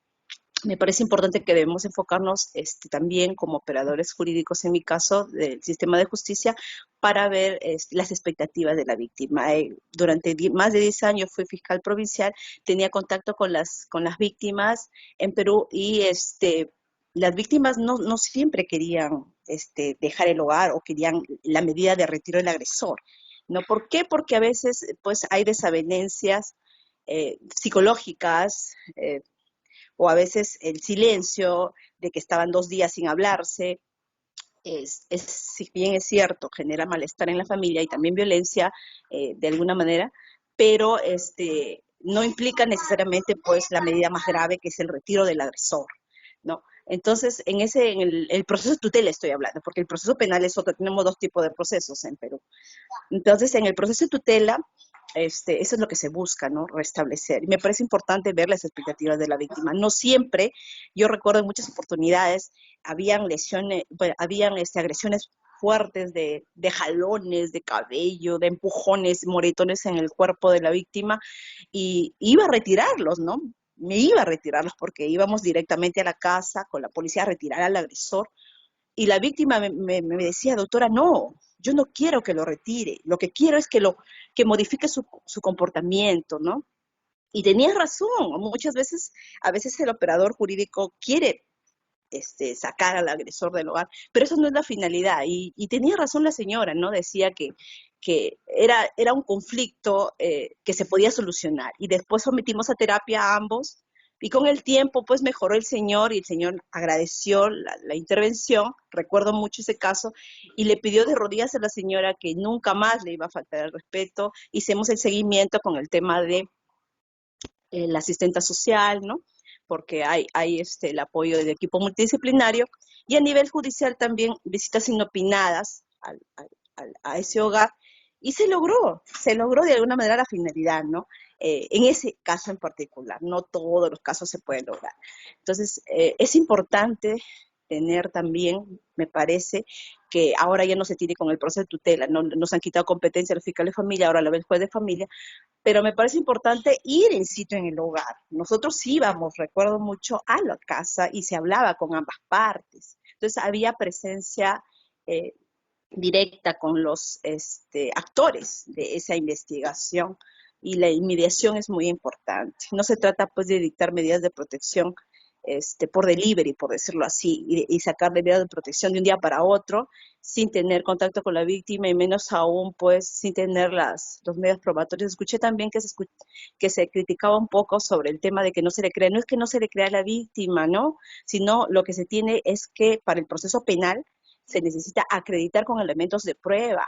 me parece importante que debemos enfocarnos también como operadores jurídicos, en mi caso, del sistema de justicia, para ver las expectativas de la víctima. Durante más de 10 años fui fiscal provincial, tenía contacto con las víctimas en Perú y las víctimas no siempre querían dejar el hogar o querían la medida de retiro del agresor, ¿no? ¿Por qué? Porque a veces, pues, hay desavenencias psicológicas, o a veces el silencio de que estaban 2 días sin hablarse, si bien es cierto, genera malestar en la familia y también violencia de alguna manera, pero no implica necesariamente, pues, la medida más grave, que es el retiro del agresor, ¿no? Entonces, en el proceso de tutela estoy hablando, porque el proceso penal es otro, tenemos 2 tipos de procesos en Perú. Entonces, en el proceso de tutela, eso es lo que se busca, ¿no? Restablecer. Y me parece importante ver las expectativas de la víctima. No siempre, yo recuerdo en muchas oportunidades, habían lesiones, bueno, habían agresiones fuertes de jalones, de cabello, de empujones, moretones en el cuerpo de la víctima, y iba a retirarlos, ¿no? Me iba a retirarlos porque íbamos directamente a la casa con la policía a retirar al agresor. Y la víctima me decía, doctora, no, yo no quiero que lo retire, lo que quiero es que modifique su comportamiento, ¿no? Y tenía razón, muchas veces, a veces el operador jurídico quiere sacar al agresor del hogar, pero eso no es la finalidad. Y tenía razón la señora, ¿no? Decía que era un conflicto que se podía solucionar. Y después sometimos a terapia a ambos, y con el tiempo, pues, mejoró el señor, y el señor agradeció la intervención, recuerdo mucho ese caso, y le pidió de rodillas a la señora que nunca más le iba a faltar el respeto. Hicimos el seguimiento con el tema de la asistenta social, ¿no? Porque hay el apoyo del equipo multidisciplinario, y a nivel judicial también visitas inopinadas a ese hogar, y se logró de alguna manera la finalidad, ¿no? En ese caso en particular, no todos los casos se pueden lograr. Entonces, es importante tener también, me parece, que ahora ya no se tiene con el proceso de tutela, no nos han quitado competencia los fiscales de familia, ahora la ve el juez de familia, pero me parece importante ir in situ en el hogar. Nosotros íbamos, recuerdo mucho, a la casa y se hablaba con ambas partes. Entonces había presencia directa con los actores de esa investigación, y la inmediación es muy importante. No se trata pues de dictar medidas de protección por delivery, por decirlo así, y sacar medidas de protección de un día para otro sin tener contacto con la víctima y menos aún pues sin tener los medios probatorios. Escuché también que se criticaba un poco sobre el tema de que no se le crea, no es que no se le crea a la víctima, ¿no? Sino lo que se tiene es que para el proceso penal se necesita acreditar con elementos de prueba.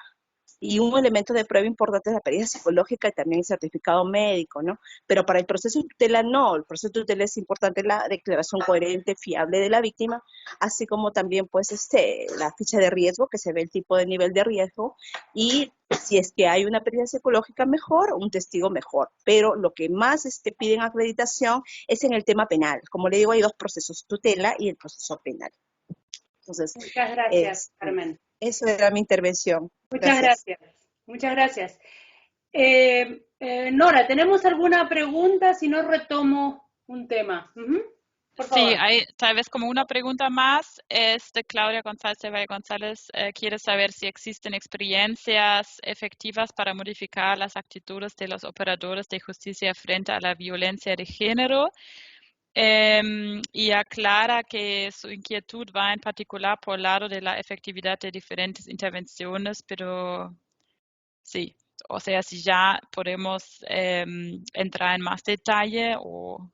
Y un elemento de prueba importante es la peritación psicológica y también el certificado médico, ¿no? Pero para el proceso de tutela no, el proceso de tutela es importante la declaración coherente, fiable de la víctima, así como también pues la ficha de riesgo, que se ve el tipo de nivel de riesgo, y si es que hay una peritación psicológica mejor, un testigo mejor. Pero lo que más piden acreditación es en el tema penal. Como le digo, hay dos procesos, tutela y el proceso penal. Entonces, muchas gracias, Carmen. Eso era mi intervención. Muchas gracias. Muchas gracias. Nora, ¿tenemos alguna pregunta? Si no, retomo un tema. Por favor. Sí, hay tal vez como una pregunta más. Claudia González de Valle González quiere saber si existen experiencias efectivas para modificar las actitudes de los operadores de justicia frente a la violencia de género. Y aclara que su inquietud va en particular por el lado de la efectividad de diferentes intervenciones, pero sí, o sea, si ya podemos entrar en más detalle o...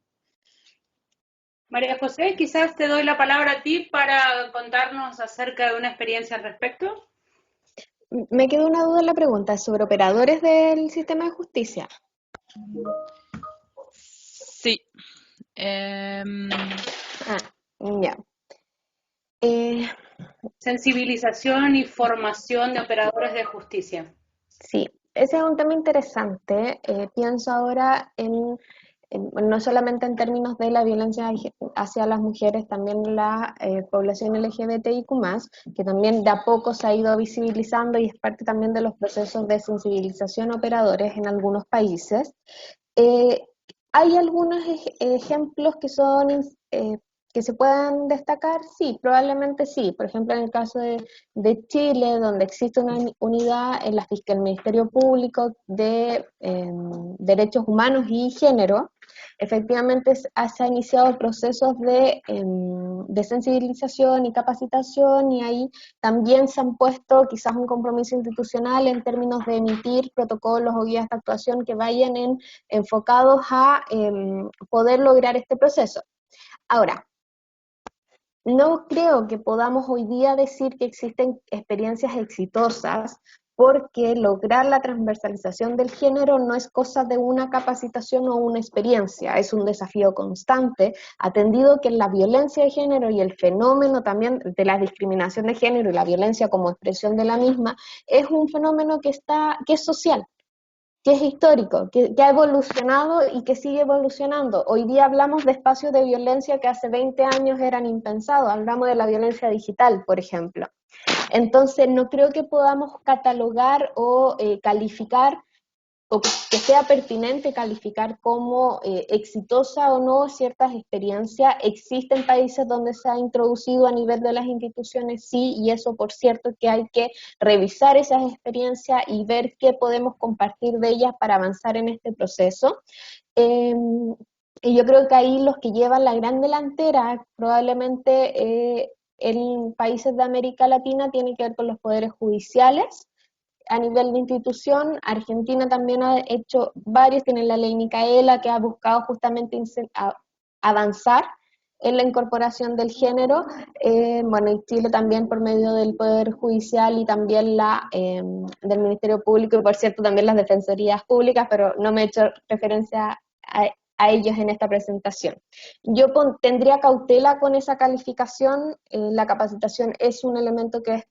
María José, quizás te doy la palabra a ti para contarnos acerca de una experiencia al respecto. Me quedó una duda en la pregunta, ¿sobre operadores del sistema de justicia? Sí. Ya. Sensibilización y formación de operadores de justicia. Sí, ese es un tema interesante. Pienso ahora no solamente en términos de la violencia hacia las mujeres, también la población LGBTIQ+, que también de a poco se ha ido visibilizando y es parte también de los procesos de sensibilización operadores en algunos países. ¿Hay algunos ejemplos que se puedan destacar? Sí, probablemente sí. Por ejemplo, en el caso de Chile, donde existe una unidad en el Ministerio Público de Derechos Humanos y Género, efectivamente se han iniciado procesos de sensibilización y capacitación, y ahí también se han puesto quizás un compromiso institucional en términos de emitir protocolos o guías de actuación que vayan enfocados a poder lograr este proceso. Ahora, no creo que podamos hoy día decir que existen experiencias exitosas, porque lograr la transversalización del género no es cosa de una capacitación o una experiencia, es un desafío constante, atendido que la violencia de género y el fenómeno también de la discriminación de género y la violencia como expresión de la misma es un fenómeno que es social, que es histórico, que ha evolucionado y que sigue evolucionando. Hoy día hablamos de espacios de violencia que hace 20 años eran impensados, hablamos de la violencia digital, por ejemplo. Entonces, no creo que podamos catalogar o calificar, o que sea pertinente calificar como exitosa o no ciertas experiencias. Existen países donde se ha introducido a nivel de las instituciones, sí, y eso por cierto que hay que revisar esas experiencias y ver qué podemos compartir de ellas para avanzar en este proceso. Y yo creo que ahí los que llevan la gran delantera probablemente en países de América Latina tiene que ver con los poderes judiciales. A nivel de institución, Argentina también ha hecho varios, tiene la ley Micaela, que ha buscado justamente avanzar en la incorporación del género, y Chile también por medio del Poder Judicial y también del Ministerio Público, y por cierto también las Defensorías Públicas, pero no me he hecho referencia a ellos en esta presentación. Yo tendría cautela con esa calificación. La capacitación es un elemento que es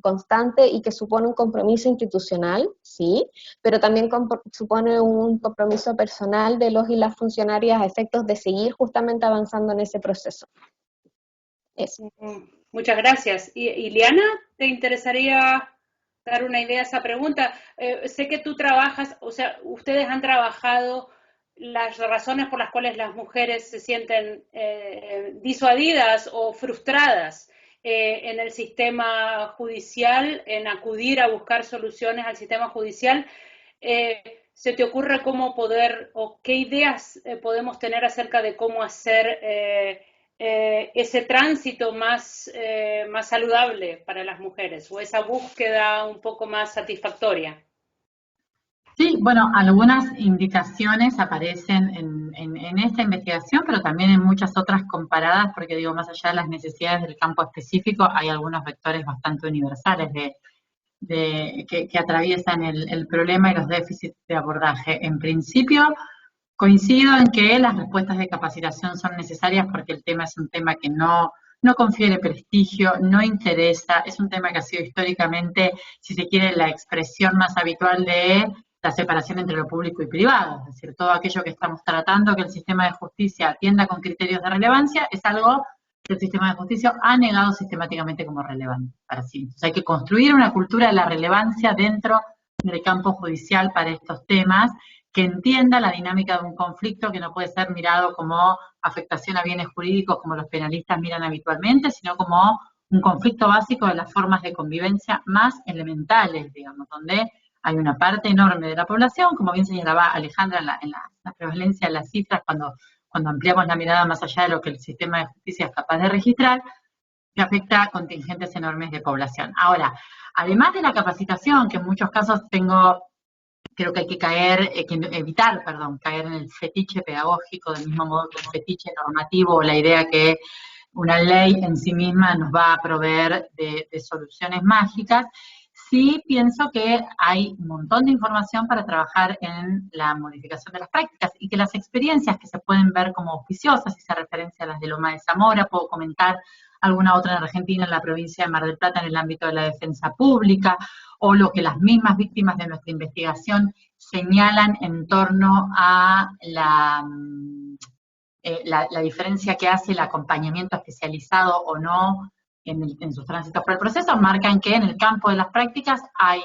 constante y que supone un compromiso institucional, sí, pero también supone un compromiso personal de los y las funcionarias a efectos de seguir justamente avanzando en ese proceso. Eso. Muchas gracias. Y Liana, ¿te interesaría dar una idea a esa pregunta? Sé que tú trabajas, o sea, ustedes han trabajado las razones por las cuales las mujeres se sienten disuadidas o frustradas en el sistema judicial, en acudir a buscar soluciones al sistema judicial. ¿se te ocurre cómo poder, o qué ideas podemos tener acerca de cómo hacer ese tránsito más saludable para las mujeres, o esa búsqueda un poco más satisfactoria? Sí, bueno, algunas indicaciones aparecen en esta investigación, pero también en muchas otras comparadas, porque digo, más allá de las necesidades del campo específico, hay algunos vectores bastante universales que atraviesan el problema y los déficits de abordaje. En principio, coincido en que las respuestas de capacitación son necesarias porque el tema es un tema que no confiere prestigio, no interesa, es un tema que ha sido históricamente, si se quiere, la expresión más habitual de la separación entre lo público y privado, es decir, todo aquello que estamos tratando, que el sistema de justicia atienda con criterios de relevancia, es algo que el sistema de justicia ha negado sistemáticamente como relevante para sí. Entonces hay que construir una cultura de la relevancia dentro del campo judicial para estos temas, que entienda la dinámica de un conflicto que no puede ser mirado como afectación a bienes jurídicos como los penalistas miran habitualmente, sino como un conflicto básico de las formas de convivencia más elementales, digamos, donde hay una parte enorme de la población, como bien señalaba Alejandra en la prevalencia de las cifras, cuando ampliamos la mirada más allá de lo que el sistema de justicia es capaz de registrar, que afecta a contingentes enormes de población. Ahora, además de la capacitación, que en muchos casos creo que hay que evitar caer en el fetiche pedagógico, del mismo modo que el fetiche normativo, o la idea que una ley en sí misma nos va a proveer de soluciones mágicas. Sí pienso que hay un montón de información para trabajar en la modificación de las prácticas y que las experiencias que se pueden ver como auspiciosas, hice referencia a las de Loma de Zamora, puedo comentar alguna otra en Argentina, en la provincia de Mar del Plata, en el ámbito de la defensa pública, o lo que las mismas víctimas de nuestra investigación señalan en torno a la diferencia que hace el acompañamiento especializado o no en sus tránsitos por el proceso, marcan que en el campo de las prácticas hay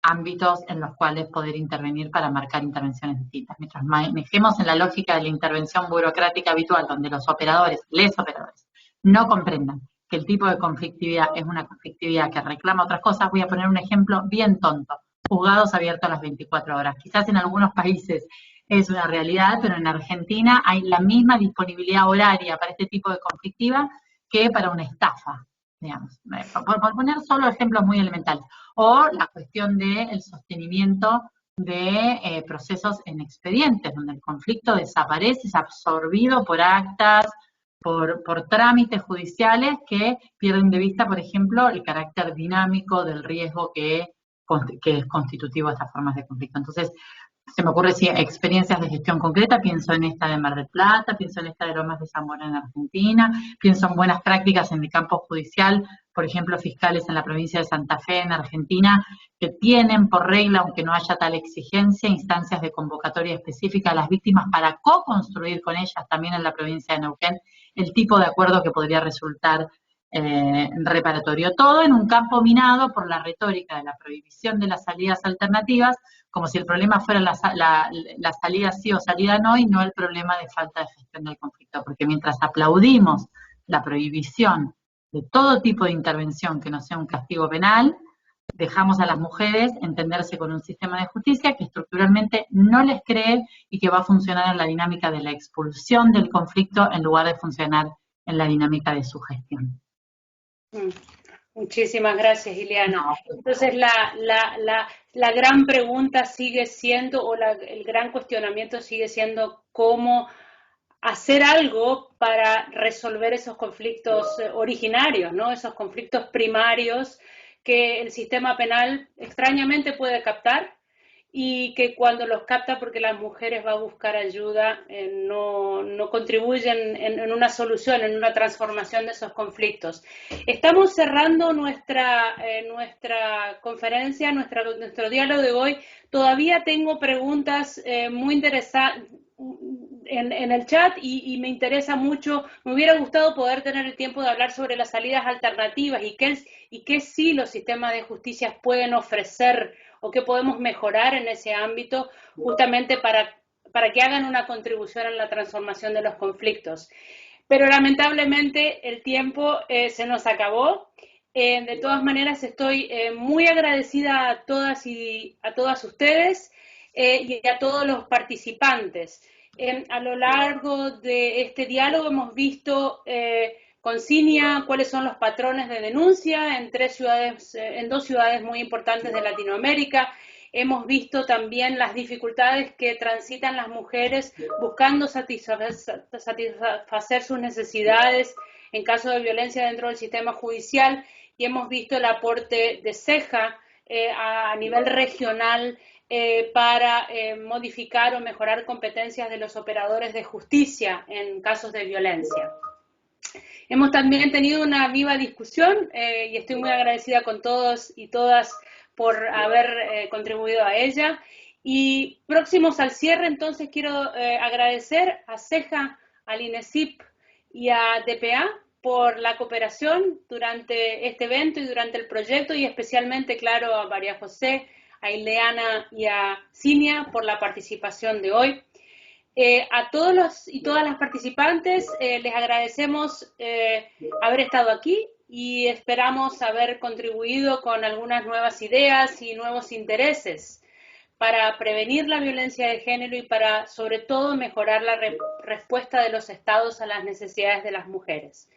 ámbitos en los cuales poder intervenir para marcar intervenciones distintas. Mientras manejemos en la lógica de la intervención burocrática habitual, donde los operadores, no comprendan que el tipo de conflictividad es una conflictividad que reclama otras cosas, voy a poner un ejemplo bien tonto. Juzgados abiertos a las 24 horas. Quizás en algunos países es una realidad, pero en Argentina hay la misma disponibilidad horaria para este tipo de conflictiva que para una estafa, digamos. Por poner solo ejemplos muy elementales. O la cuestión del sostenimiento de procesos en expedientes, donde el conflicto desaparece, es absorbido por actas, por trámites judiciales que pierden de vista, por ejemplo, el carácter dinámico del riesgo que es constitutivo de estas formas de conflicto. Entonces, se me ocurre si experiencias de gestión concreta, pienso en esta de Mar del Plata, pienso en esta de Lomas de Zamora en Argentina, pienso en buenas prácticas en el campo judicial, por ejemplo, fiscales en la provincia de Santa Fe, en Argentina, que tienen por regla, aunque no haya tal exigencia, instancias de convocatoria específica a las víctimas para co-construir con ellas también en la provincia de Neuquén el tipo de acuerdo que podría resultar reparatorio. Todo en un campo minado por la retórica de la prohibición de las salidas alternativas, como si el problema fuera la salida sí o salida no, y no el problema de falta de gestión del conflicto. Porque mientras aplaudimos la prohibición de todo tipo de intervención que no sea un castigo penal, dejamos a las mujeres entenderse con un sistema de justicia que estructuralmente no les cree y que va a funcionar en la dinámica de la expulsión del conflicto en lugar de funcionar en la dinámica de su gestión. Muchísimas gracias, Ileana. Entonces, la gran pregunta sigue siendo, o el gran cuestionamiento sigue siendo cómo hacer algo para resolver esos conflictos originarios, ¿no? Esos conflictos primarios que el sistema penal extrañamente puede captar, y que cuando los capta, porque las mujeres va a buscar ayuda, no contribuyen en una solución, en una transformación de esos conflictos. Estamos cerrando nuestra conferencia, nuestro diálogo de hoy. Todavía tengo preguntas muy interesantes en el chat y me interesa mucho. Me hubiera gustado poder tener el tiempo de hablar sobre las salidas alternativas y qué sí los sistemas de justicia pueden ofrecer o qué podemos mejorar en ese ámbito, justamente para que hagan una contribución en la transformación de los conflictos. Pero lamentablemente el tiempo se nos acabó. De todas maneras, estoy muy agradecida a todas y a todas ustedes y a todos los participantes. A lo largo de este diálogo hemos visto con Cinia cuáles son los patrones de denuncia en dos ciudades muy importantes de Latinoamérica. Hemos visto también las dificultades que transitan las mujeres buscando satisfacer sus necesidades en caso de violencia dentro del sistema judicial, y hemos visto el aporte de CEJA a nivel regional para modificar o mejorar competencias de los operadores de justicia en casos de violencia. Hemos también tenido una viva discusión y estoy muy agradecida con todos y todas por haber contribuido a ella. Y próximos al cierre, entonces quiero agradecer a CEJA, al INESIP y a DPA por la cooperación durante este evento y durante el proyecto, y especialmente, claro, a María José, a Ileana y a Cinia por la participación de hoy. A todos los y todas las participantes les agradecemos haber estado aquí y esperamos haber contribuido con algunas nuevas ideas y nuevos intereses para prevenir la violencia de género y para, sobre todo, mejorar la respuesta de los estados a las necesidades de las mujeres.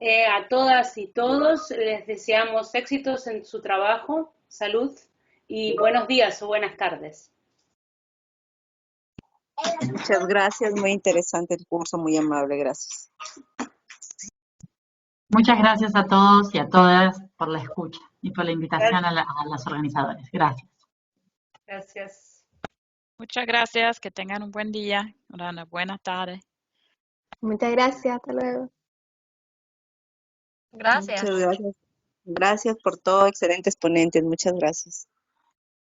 A todas y todos les deseamos éxitos en su trabajo, salud y buenos días o buenas tardes. Muchas gracias, muy interesante el curso, muy amable, gracias. Muchas gracias a todos y a todas por la escucha y por la invitación a las organizadoras. Gracias. Gracias. Muchas gracias, que tengan un buen día, una buena tarde. Muchas gracias, hasta luego. Gracias. Muchas gracias. Gracias por todo, excelentes ponentes, muchas gracias.